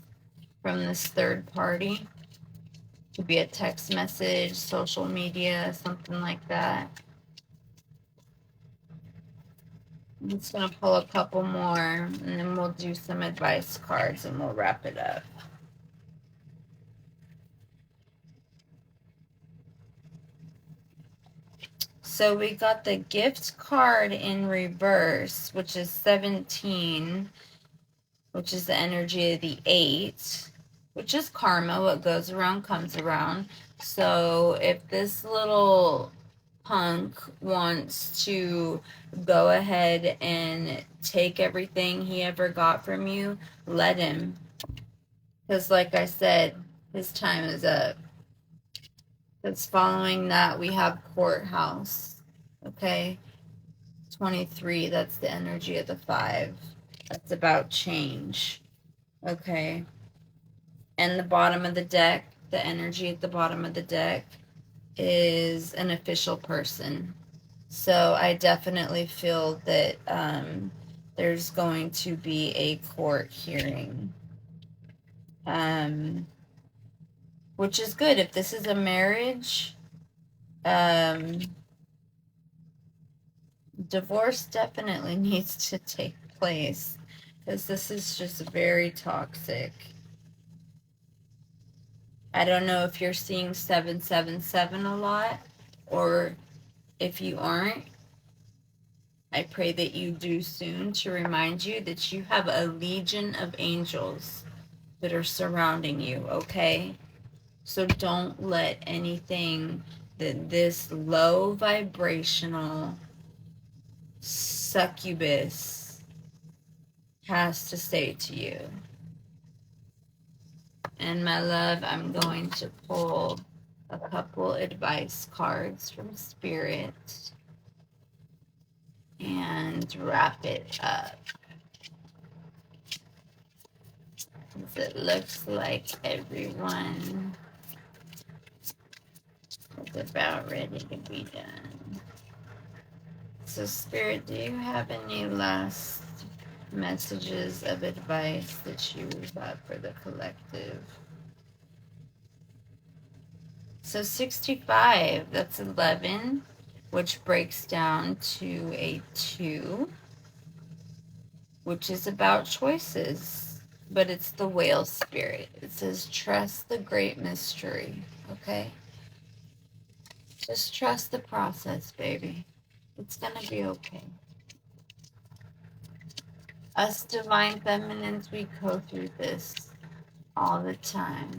Speaker 1: from this third party. Could be a text message, social media, something like that. I'm just going to pull a couple more, and then we'll do some advice cards, and we'll wrap it up. So we got the gift card in reverse, which is 17, which is the energy of the 8, which is karma. What goes around comes around. So if this little punk wants to go ahead and take everything he ever got from you, let him. Because like I said, his time is up. Because following that, we have courthouse. Okay? 23, that's the energy of the 5. That's about change. Okay? And the bottom of the deck, the energy at the bottom of the deck is an official person. So I definitely feel that there's going to be a court hearing. Which is good. If this is a marriage, divorce definitely needs to take place, because this is just very toxic. I don't know if you're seeing 777 a lot, or if you aren't, I pray that you do soon, to remind you that you have a legion of angels that are surrounding you, okay? So don't let anything that this low vibrational succubus has to say to you. And my love, I'm going to pull a couple advice cards from Spirit and wrap it up. Because it looks like everyone is about ready to be done. So Spirit, do you have any last messages of advice that you have for the collective? So 65, that's 11, which breaks down to a 2, which is about choices, but it's the whale spirit. It says, trust the great mystery, okay? Just trust the process, baby. It's gonna be okay. Us divine feminines, we go through this all the time.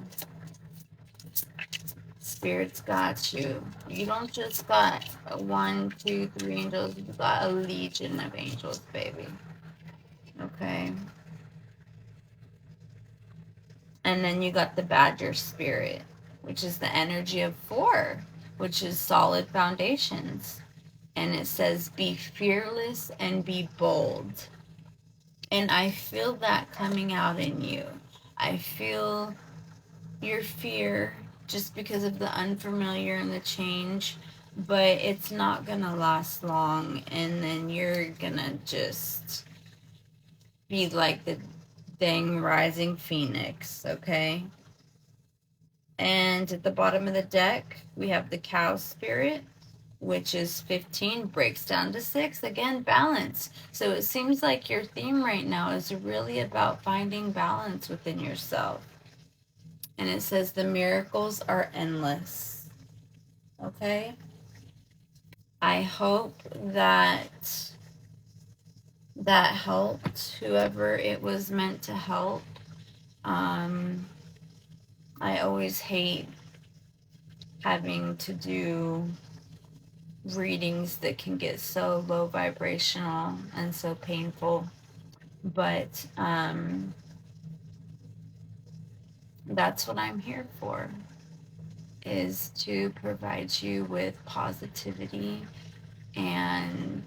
Speaker 1: Spirit's got you. You don't just got 1, 2, 3 angels. You got a legion of angels, baby. Okay? And then you got the badger spirit, which is the energy of 4, which is solid foundations. And it says, be fearless and be bold. And I feel that coming out in you. I feel your fear just because of the unfamiliar and the change, but it's not gonna last long, and then you're gonna just be like the dang rising phoenix, okay? And at the bottom of the deck, we have the cow spirit, which is 15, breaks down to 6. Again, balance. So it seems like your theme right now is really about finding balance within yourself. And it says the miracles are endless. Okay? I hope that that helped whoever it was meant to help. I always hate having to do readings that can get so low vibrational and so painful, but that's what I'm here for, is to provide you with positivity and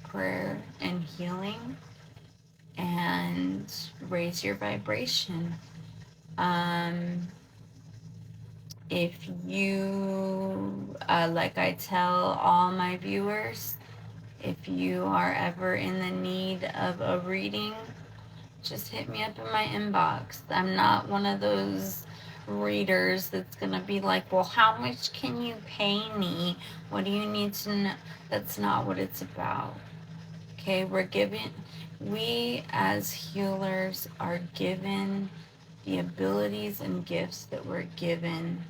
Speaker 1: prayer and healing and raise your vibration. Um, if you, like I tell all my viewers, if you are ever in the need of a reading, just hit me up in my inbox. I'm not one of those readers that's gonna be like, well, how much can you pay me? What do you need to know? That's not what it's about. Okay, we as healers are given the abilities and gifts that we're given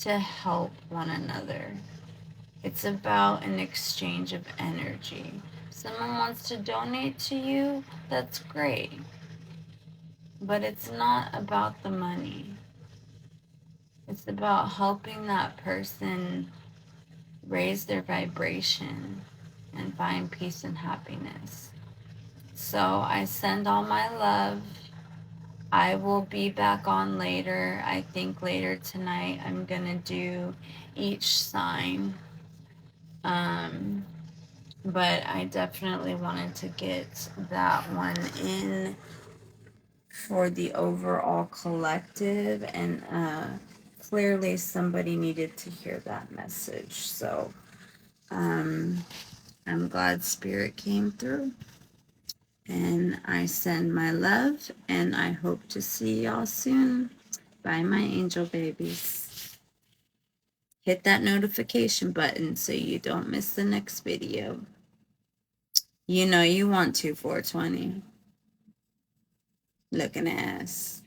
Speaker 1: to help one another. It's about an exchange of energy. If someone wants to donate to you, that's great. But it's not about the money. It's about helping that person raise their vibration and find peace and happiness. So I send all my love. I will be back on later. I think later tonight I'm going to do each sign. But I definitely wanted to get that one in for the overall collective, and clearly somebody needed to hear that message. So I'm glad Spirit came through, and I send my love, and I hope to see y'all soon. Bye, my angel babies. Hit that notification button so you don't miss the next video. You know you want to, 420. Looking ass.